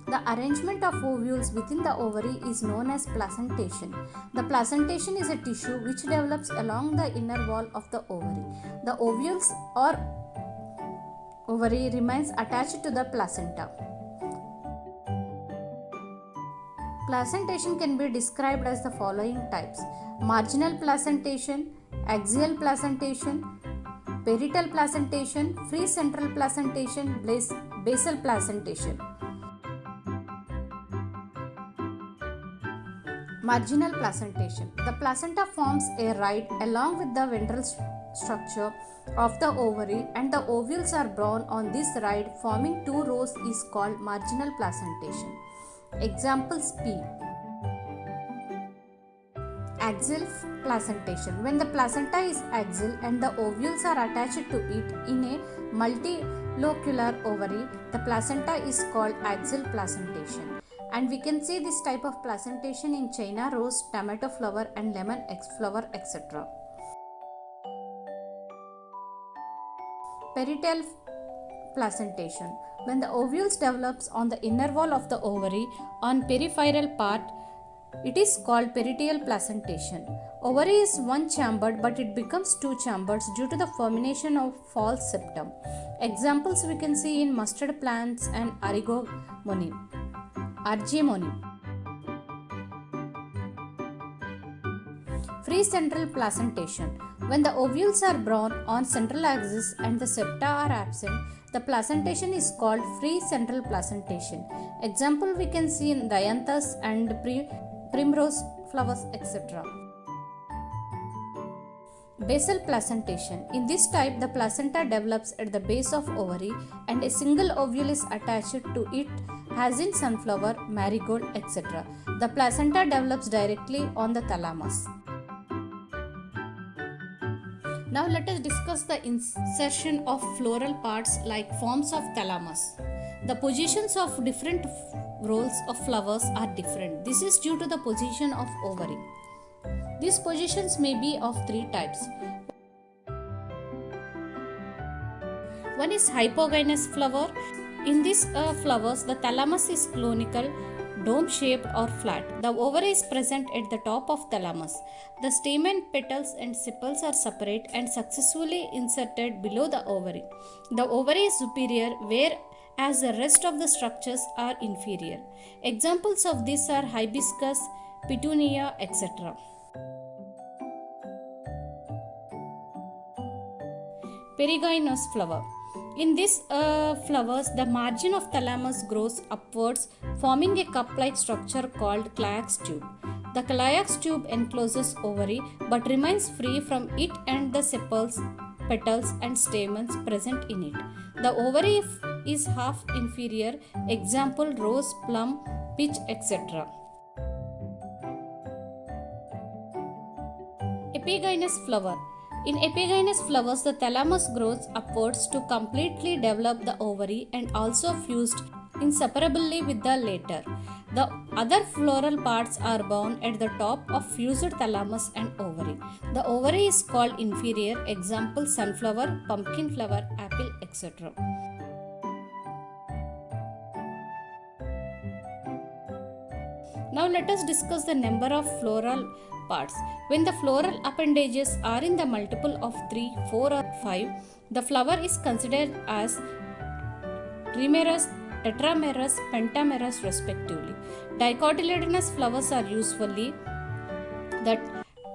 The arrangement of ovules within the ovary is known as placentation. The placentation is a tissue which develops along the inner wall of the ovary. The ovules or ovary remains attached to the placenta. Placentation can be described as the following types: marginal placentation, axial placentation, parietal placentation, free central placentation, basal placentation. Marginal placentation. The placenta forms a ride along with the ventral structure of the ovary, and the ovules are born on this ride, forming two rows is called marginal placentation. Examples, P. Axial placentation. When the placenta is axial and the ovules are attached to it in a multilocular ovary, the placenta is called axial placentation. And we can see this type of placentation in China rose, tomato flower and lemon flower, etc. Parietal placentation. When the ovules develops on the inner wall of the ovary on peripheral part, it is called parietal placentation. Ovary is one chambered, but it becomes two chambers due to the formation of false septum. Examples we can see in mustard plants and argemony. Free central placentation. When the ovules are born on central axis and the septa are absent, the placentation is called free central placentation. Example we can see in dianthus and primrose flowers, etc. Basal placentation. In this type, the placenta develops at the base of ovary and a single ovule is attached to it, as in sunflower, marigold, etc. The placenta develops directly on the thalamus. Now let us discuss the insertion of floral parts like forms of thalamus. The positions of different rows of flowers are different. This is due to the position of ovary. These positions may be of three types. One is hypogynous flower. In these flowers, the thalamus is conical, dome-shaped or flat. The ovary is present at the top of thalamus. The stamen, petals and sepals are separate and successfully inserted below the ovary. The ovary is superior, whereas the rest of the structures are inferior. Examples of these are hibiscus, petunia, etc. Perigynous flower. In these flowers, the margin of thalamus grows upwards, forming a cup-like structure called Clay's tube. The Clay's tube encloses ovary but remains free from it and the sepals, petals and stamens present in it. The ovary is half inferior. Example, rose, plum, peach, etc. Epigynous flower. In epigynous flowers, the thalamus grows upwards to completely develop the ovary and also fused inseparably with the latter. The other floral parts are born at the top of fused thalamus and ovary. The ovary is called inferior. Example, sunflower, pumpkin flower, apple, etc. Now let us discuss the number of floral parts. When the floral appendages are in the multiple of 3, 4 or 5, the flower is considered as trimerous tetramerous, pentamerous respectively. Dicotyledonous flowers are usually the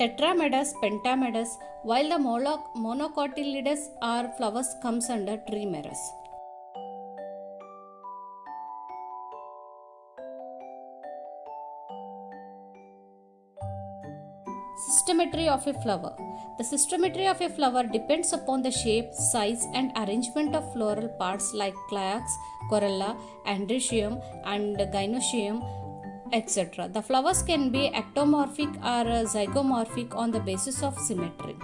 tetrameras, pentameras, while the monocotyledous are flowers comes under trimeras. Systemetry of a flower. The systemetry of a flower depends upon the shape, size, and arrangement of floral parts like calyx, corolla, androecium, and gynoecium, etc. The flowers can be ectomorphic or zygomorphic on the basis of symmetry.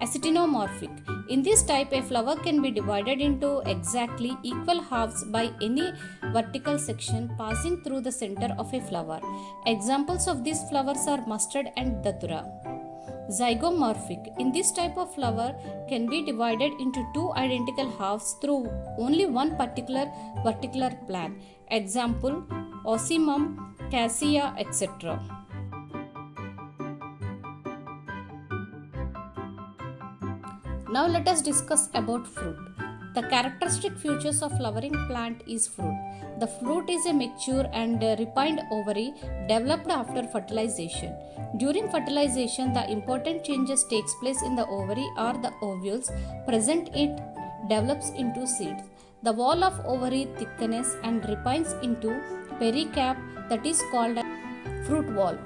Actinomorphic. In this type, a flower can be divided into exactly equal halves by any vertical section passing through the center of a flower. Examples of these flowers are mustard and datura. Zygomorphic. In this type of flower can be divided into two identical halves through only one particular vertical plane. Example, Ocimum, Cassia, etc. Now let us discuss about fruit. The characteristic features of flowering plant is fruit. The fruit is a mature and ripened ovary developed after fertilization. During fertilization, the important changes takes place in the ovary or the ovules present. It develops into seeds. The wall of ovary thickens and ripens into pericarp, that is called a fruit wall.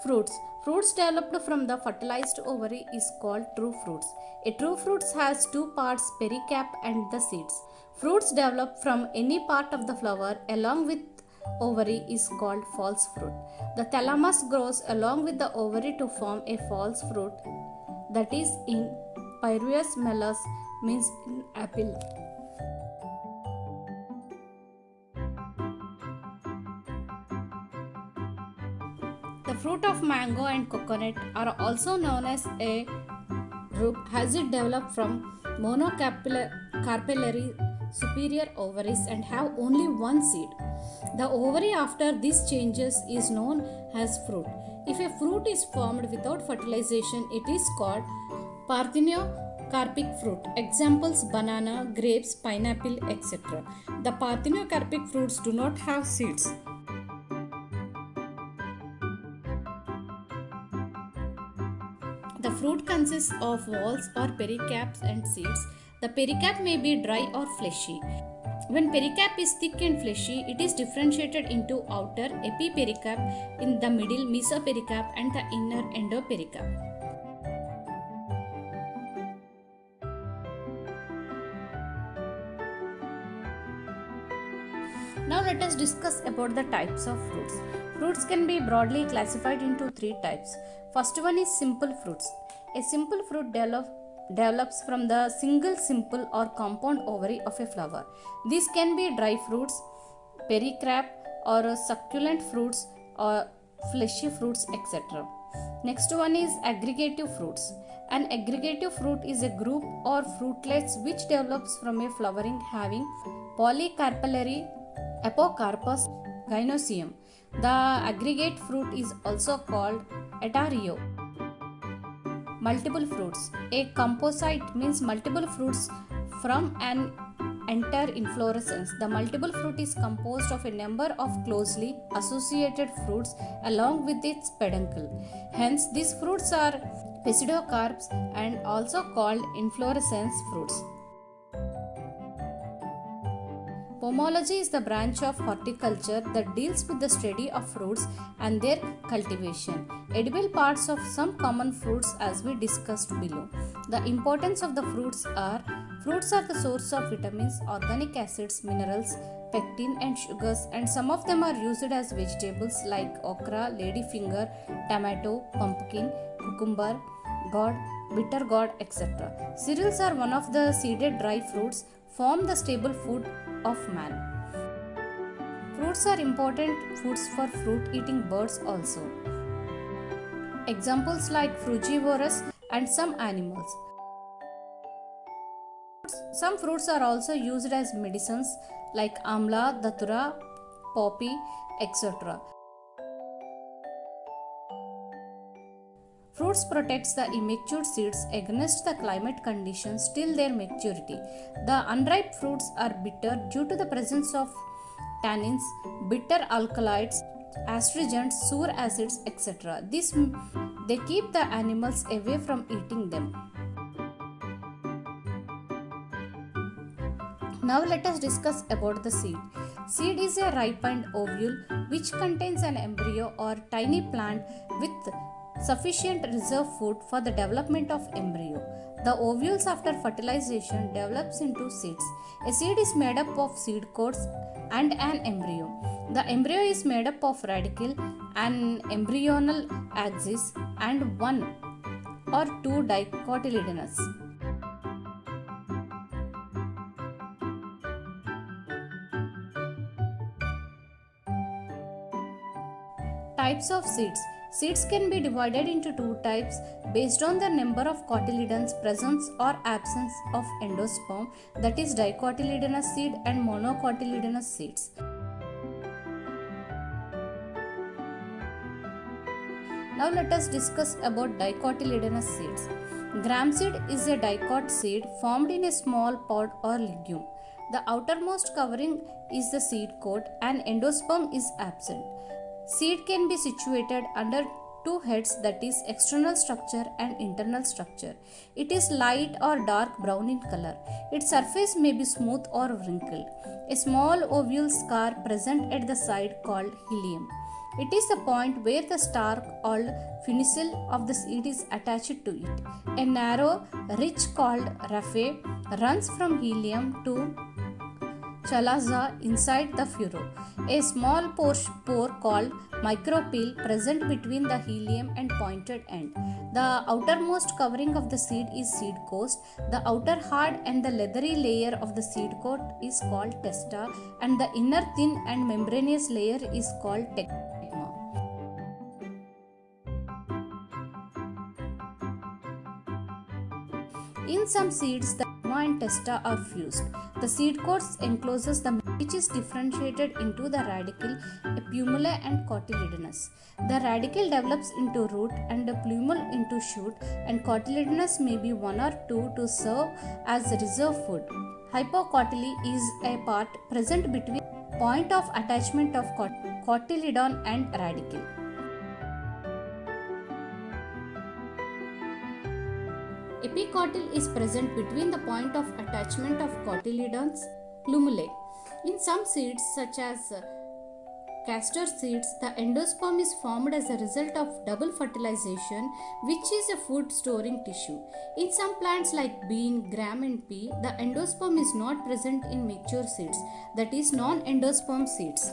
Fruits. Fruits developed from the fertilized ovary is called true fruits. A true fruit has two parts, pericarp and the seeds. Fruits developed from any part of the flower along with ovary is called false fruit. The thalamus grows along with the ovary to form a false fruit, that is in Pyrus mellus, means in apple. The fruit of mango and coconut are also known as a drupe, as it developed from monocarpellary superior ovaries and have only one seed. The ovary after these changes is known as fruit. If a fruit is formed without fertilization, it is called parthenocarpic fruit. Examples: banana, grapes, pineapple, etc. The parthenocarpic fruits do not have seeds. The fruit consists of walls or pericarps and seeds. The pericarp may be dry or fleshy. When pericarp is thick and fleshy, it is differentiated into outer epipericarp, in the middle mesopericarp, and the inner endopericarp. Now let us discuss about the types of fruits. Fruits can be broadly classified into three types. First one is simple fruits. A simple fruit develops from the single simple or compound ovary of a flower. These can be dry fruits, pericarp, or succulent fruits, or fleshy fruits, etc. Next one is aggregative fruits. An aggregative fruit is a group or fruitlets which develops from a flowering having polycarpellary apocarpus gynoecium. The aggregate fruit is also called atario. Multiple fruits. A composite means multiple fruits from an entire inflorescence. The multiple fruit is composed of a number of closely associated fruits along with its peduncle. Hence, these fruits are pseudocarps and also called inflorescence fruits. Pomology is the branch of horticulture that deals with the study of fruits and their cultivation. Edible parts of some common fruits as we discussed below. The importance of the fruits are the source of vitamins, organic acids, minerals, pectin and sugars, and some of them are used as vegetables like okra, ladyfinger, tomato, pumpkin, cucumber, gourd, bitter gourd, etc. Cereals are one of the seeded dry fruits, form the staple food of man. Fruits are important foods for fruit-eating birds also. Examples like frugivorous and some animals. Some fruits are also used as medicines like amla, datura, poppy, etc. Fruits protects the immature seeds against the climate conditions till their maturity. The unripe fruits are bitter due to the presence of tannins, bitter alkaloids, astringents, sour acids, etc. They keep the animals away from eating them. Now let us discuss about the seed. Seed is a ripened ovule which contains an embryo or tiny plant with sufficient reserve food for the development of embryo. The ovules after fertilization develops into seeds. A seed is made up of seed coats and an embryo. The embryo is made up of radicle, an embryonal axis and one or two dicotyledons. Types of seeds. Seeds can be divided into two types based on the number of cotyledons, presence or absence of endosperm, that is dicotyledonous seed and monocotyledonous seeds. Now let us discuss about dicotyledonous seeds. Gram seed is a dicot seed formed in a small pod or legume. The outermost covering is the seed coat and endosperm is absent. Seed can be situated under two heads, that is external structure and internal structure. It is light or dark brown in color. Its surface may be smooth or wrinkled. A small ovule scar present at the side called helium. It is the point where the star called funicule of the seed is attached to it. A narrow ridge called raphe runs from helium to chalaza inside the furrow. A small pore called micropyle present between the helium and pointed end. The outermost covering of the seed is seed coat. The outer hard and the leathery layer of the seed coat is called testa, and the inner thin and membranous layer is called tegma. In some seeds, the tegma and testa are fused. The seed coat encloses the which is differentiated into the radicle, a plumule and cotyledonous. The radicle develops into root and the plumule into shoot, and cotyledonous may be one or two to serve as reserve food. Hypocotyly is a part present between point of attachment of cotyledon and radicle. Epicotyl is present between the point of attachment of cotyledons, plumule. In some seeds, such as castor seeds, the endosperm is formed as a result of double fertilization, which is a food storing tissue. In some plants like bean, gram and pea, the endosperm is not present in mature seeds, that is non-endosperm seeds.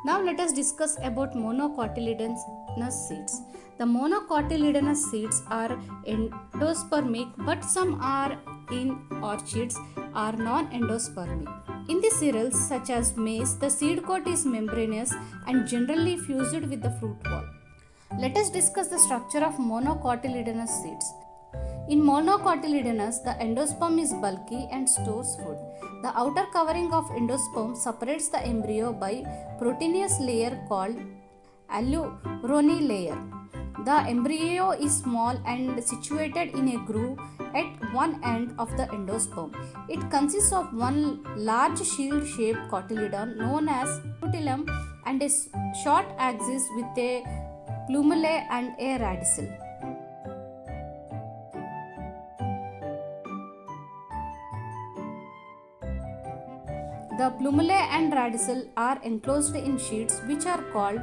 Now let us discuss about monocotyledonous seeds. The monocotyledonous seeds are endospermic, but some are in orchids are non-endospermic. In the cereals such as maize, the seed coat is membranous and generally fused with the fruit wall. Let us discuss the structure of monocotyledonous seeds. In monocotyledonous, the endosperm is bulky and stores food. The outer covering of endosperm separates the embryo by proteinous layer called alurone layer. The embryo is small and situated in a groove at one end of the endosperm. It consists of one large shield-shaped cotyledon known as scutellum and a short axis with a plumule and a radicule. The plumule and radicule are enclosed in sheets which are called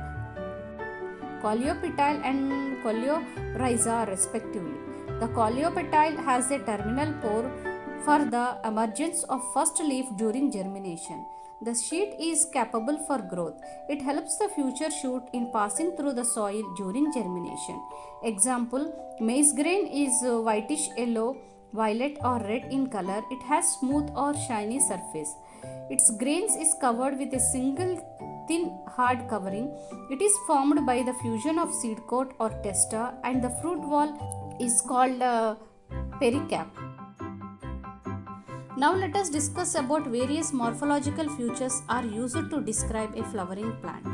coleoptile and coleorhiza respectively. The coleoptile has a terminal pore for the emergence of first leaf during germination. The sheet is capable for growth. It helps the future shoot in passing through the soil during germination. Example, maize grain is whitish yellow, violet or red in color. It has smooth or shiny surface. Its grains is covered with a single thin hard covering. It is formed by the fusion of seed coat or testa, and the fruit wall is called pericarp. Now let us discuss about various morphological features are used to describe a flowering plant.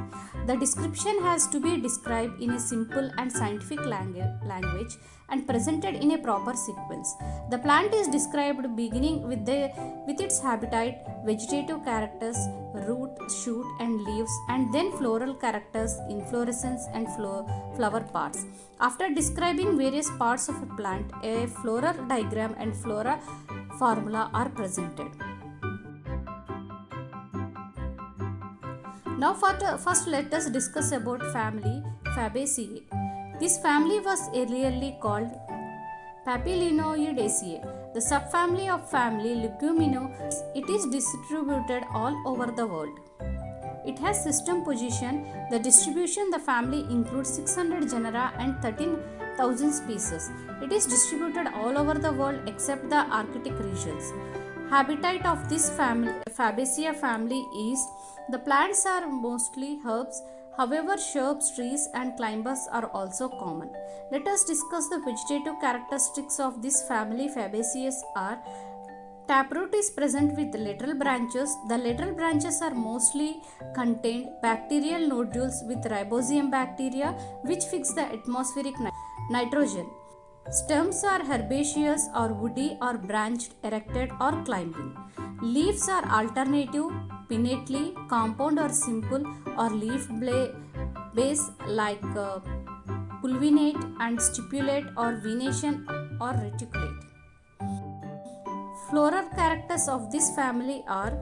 The description has to be described in a simple and scientific language and presented in a proper sequence. The plant is described beginning with its habitat, vegetative characters, root, shoot and leaves, and then floral characters, inflorescence and flower parts. After describing various parts of a plant, a floral diagram and flora formula are presented. Now first let us discuss about family Fabaceae. This family was earlier called Papilioideaceae. The subfamily of family Leguminosae. It is distributed all over the world. It has system position. The distribution the family includes 600 genera and 13,000 species. It is distributed all over the world except the Arctic regions. Habitat of this family, Fabaceae family is the plants are mostly herbs. However, shrubs, trees and climbers are also common. Let us discuss the vegetative characteristics of this family. Fabaceae are taproot is present with lateral branches. The lateral branches are mostly contained bacterial nodules with ribosome bacteria which fix the atmospheric nitrogen. Stems are herbaceous or woody or branched, erected or climbing. Leaves are alternative, pinnately, compound or simple or leaf base like pulvinate and stipulate or venation or reticulate. Floral characters of this family are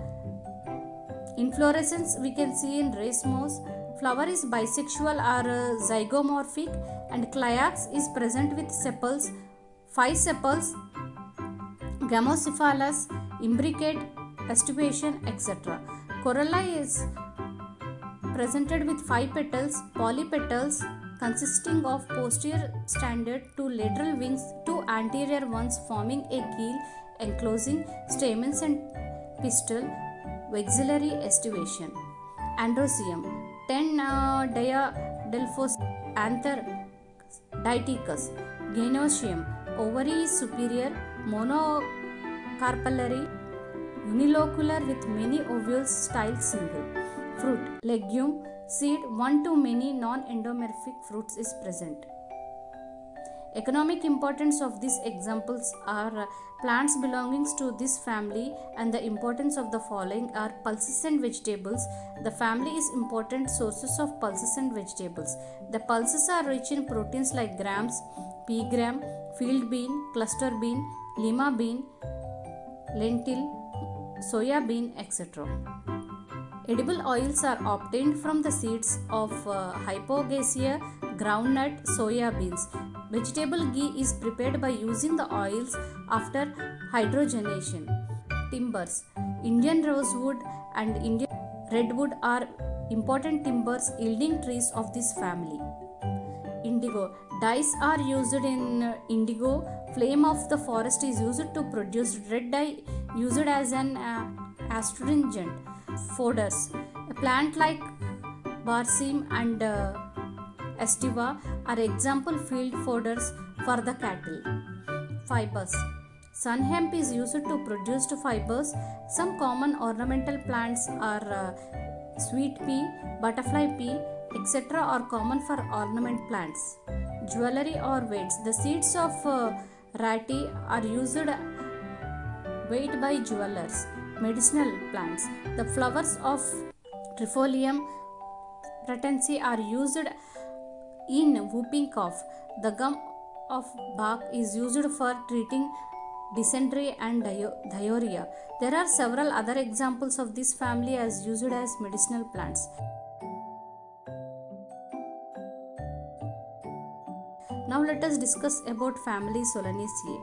inflorescence we can see in racemose, flower is bisexual or zygomorphic, and cliax is present with sepals, 5 sepals, gamocephalous, imbricate, aestivation, etc. Corolla is presented with 5 petals, polypetals consisting of posterior standard 2 lateral wings, 2 anterior ones forming a keel enclosing stamens and pistil, axillary aestivation. Androecium, 10 diadelphous anther diticus. Gynoecium, ovary is superior, monocarpellary, unilocular with many ovules, style single. Fruit, legume, seed, 1 to many non-endomorphic fruits is present. Economic importance of these examples are plants belonging to this family, and the importance of the following are pulses and vegetables. The family is important sources of pulses and vegetables. The pulses are rich in proteins like grams, pea gram, field bean, cluster bean, lima bean, lentil, soya bean, etc. Edible oils are obtained from the seeds of hypogaea, groundnut, soya beans. Vegetable ghee is prepared by using the oils after hydrogenation. Timbers, Indian rosewood and Indian redwood are important timbers yielding trees of this family. Indigo, dyes are used in indigo. Flame of the forest is used to produce red dye used as an astringent. Foders, a plant like barseem and estiva are example field foders for the cattle. Fibers, sun hemp is used to produce fibers. Some common ornamental plants are sweet pea, butterfly pea, etc. are common for ornament plants. Jewelry or weights, the seeds of rati are used weighed by jewelers. Medicinal plants, the flowers of Trifolium pratense are used in whooping cough. The gum of bark is used for treating dysentery and diarrhea. There are several other examples of this family as used as medicinal plants. Now let us discuss about family Solanaceae.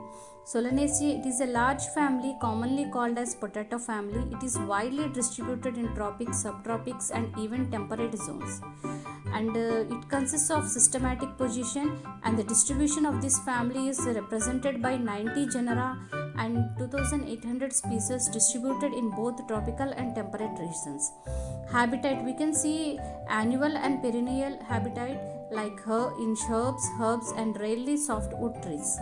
Solanaceae, it is a large family commonly called as potato family. It is widely distributed in tropics, subtropics and even temperate zones. And it consists of systematic position, and the distribution of this family is represented by 90 genera and 2800 species distributed in both tropical and temperate regions. Habitat, we can see annual and perennial habitat like in shrubs, herbs and rarely softwood trees.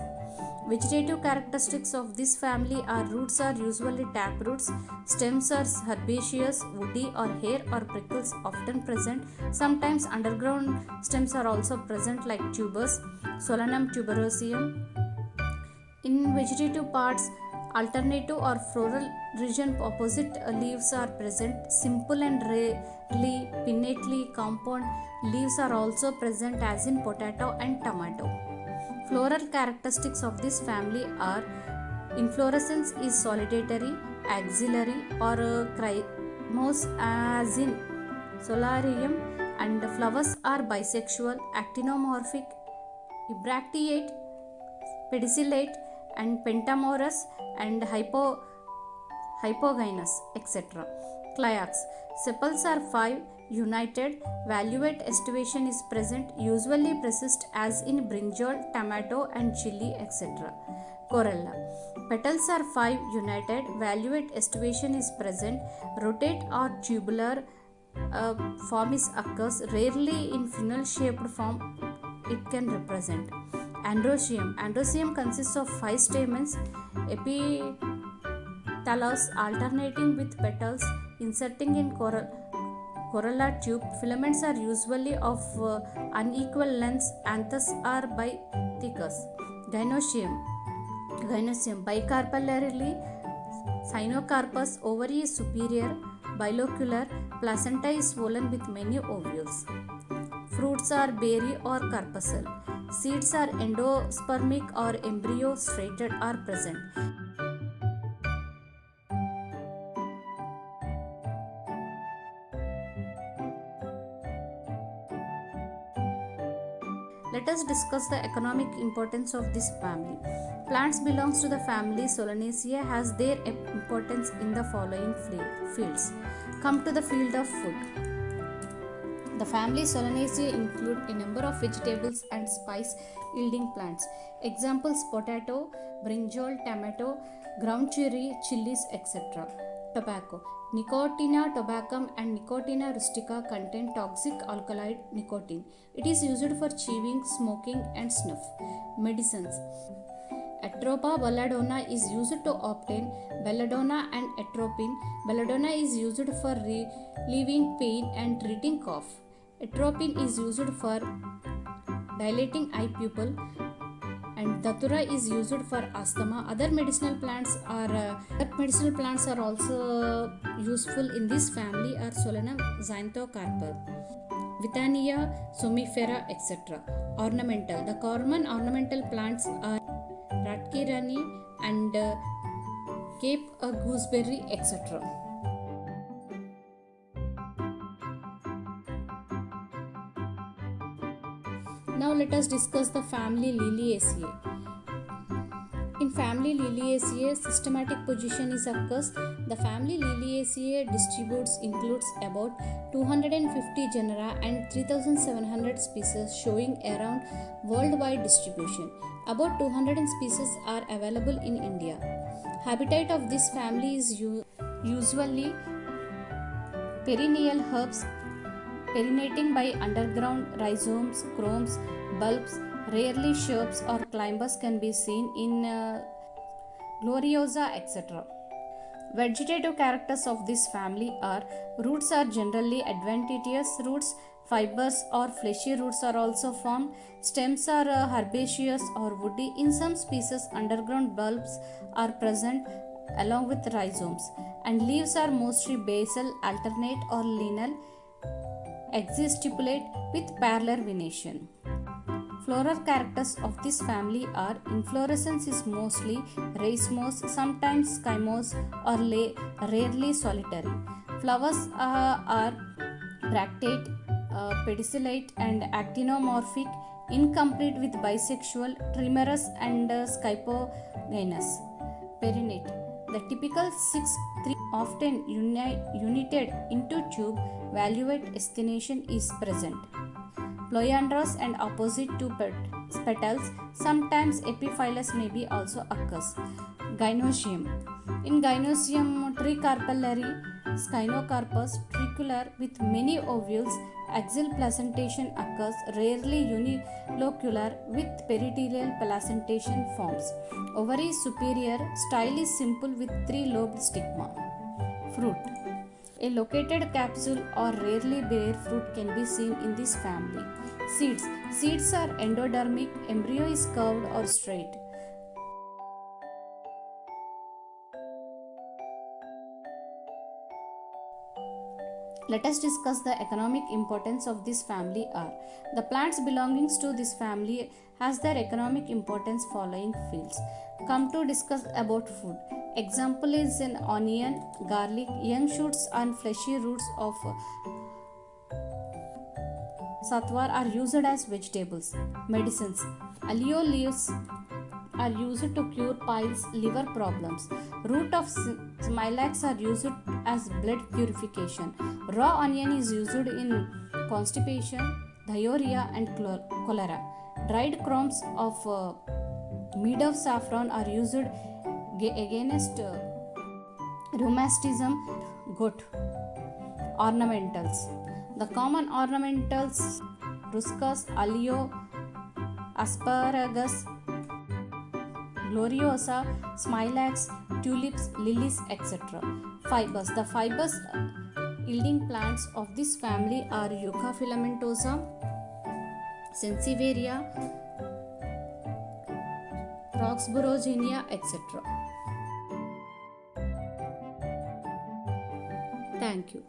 Vegetative characteristics of this family are roots are usually tap roots, stems are herbaceous, woody or hair or prickles often present. Sometimes underground stems are also present like tubers, Solanum tuberosum. In vegetative parts, alternative or floral region opposite leaves are present. Simple and rarely pinnately compound leaves are also present as in potato and tomato. Floral characteristics of this family are inflorescence is solitary, axillary or cymose as in solarium, and flowers are bisexual, actinomorphic, bracteate, pedicellate and pentamorous and hypogynous, etc. Cliax. Sepals are 5 united. Valuate estivation is present, usually persist as in brinjal, tomato and chili, etc. Corolla. Petals are 5 united. Valuate estivation is present. Rotate or tubular form is occurs. Rarely in funnel shaped form it can represent. Androecium. Androecium consists of 5 stamens, epithallus alternating with petals inserting in corolla tube. Filaments are usually of unequal lengths. Anthers are by thickest. Gynoecium. Bicarpellarily. Cynocarpus. Ovary is superior. Bilocular. Placenta is swollen with many ovules. Fruits are berry or corpuscle. Seeds are endospermic or embryo striated are present. Let us discuss the economic importance of this family. Plants belongs to the family Solanaceae has their importance in the following fields. Come to the field of food. The family Solanaceae include a number of vegetables and spice yielding plants. Examples: potato, brinjal, tomato, ground cherry, chilies, etc. Tobacco. Nicotina tobaccum and Nicotina rustica contain toxic alkaloid nicotine. It is used for chewing, smoking and snuff. Medicines. Atropa belladonna is used to obtain belladonna and atropine. Belladonna is used for relieving pain and treating cough. Atropine is used for dilating eye pupil, and datura is used for asthma. Other medicinal plants are also useful in this family are Solanum xanthocarpa, Withania somnifera, etc. Ornamental. The common ornamental plants are Ratkirani and Cape gooseberry, etc. Now let us discuss the family Liliaceae. In family Liliaceae, systematic position is occurs. The family Liliaceae includes about 250 genera and 3,700 species, showing around worldwide distribution. About 200 species are available in India. Habitat of this family is usually perennial herbs perinating by underground rhizomes, chromes, bulbs. Rarely shrubs or climbers can be seen in Gloriosa, etc. Vegetative characters of this family are roots are generally adventitious roots, fibers or fleshy roots are also formed, stems are herbaceous or woody. In some species, underground bulbs are present along with rhizomes, and leaves are mostly basal, alternate or lineal, axistipulate with parallel venation. Floral characters of this family are inflorescence is mostly racemose, sometimes chymose or rarely solitary. Flowers are bracteate, pedicellate and actinomorphic, incomplete with bisexual, trimerous and scypogynous. Pinnate. The typical 6-3 often united into tube valuate destination is present. Polyandrous and opposite to petals. Sometimes epiphyllous may be also occurs. Gynoecium. In Gynoecium, tricarpellary, Cynocarpus, tricular with many ovules, Axial placentation occurs, rarely unilocular with peritoneal placentation forms. Ovary is superior, style is simple with 3-lobed stigma. Fruit. A located capsule or rarely bare fruit can be seen in this family. Seeds. Seeds are endodermic, embryo is curved or straight. Let us discuss the economic importance of this family are. The plants belonging to this family has their economic importance following fields. Come to discuss about food. Example is an onion, garlic, young shoots and fleshy roots of satwar are used as vegetables. Medicines. Aleo leaves are used to cure piles, liver problems. Root of smilax are used as blood purification. Raw onion is used in constipation, diarrhea and cholera. Dried crumbs of mead of saffron are used against rheumatism, gout. Ornamentals. The common ornamentals: ruscus, aleo, asparagus, gloriosa, smilax, tulips, lilies, etc. Fibers. The fibers yielding plants of this family are Yucca filamentosa, Sansevieria, Roxburghenia, etc. Thank you.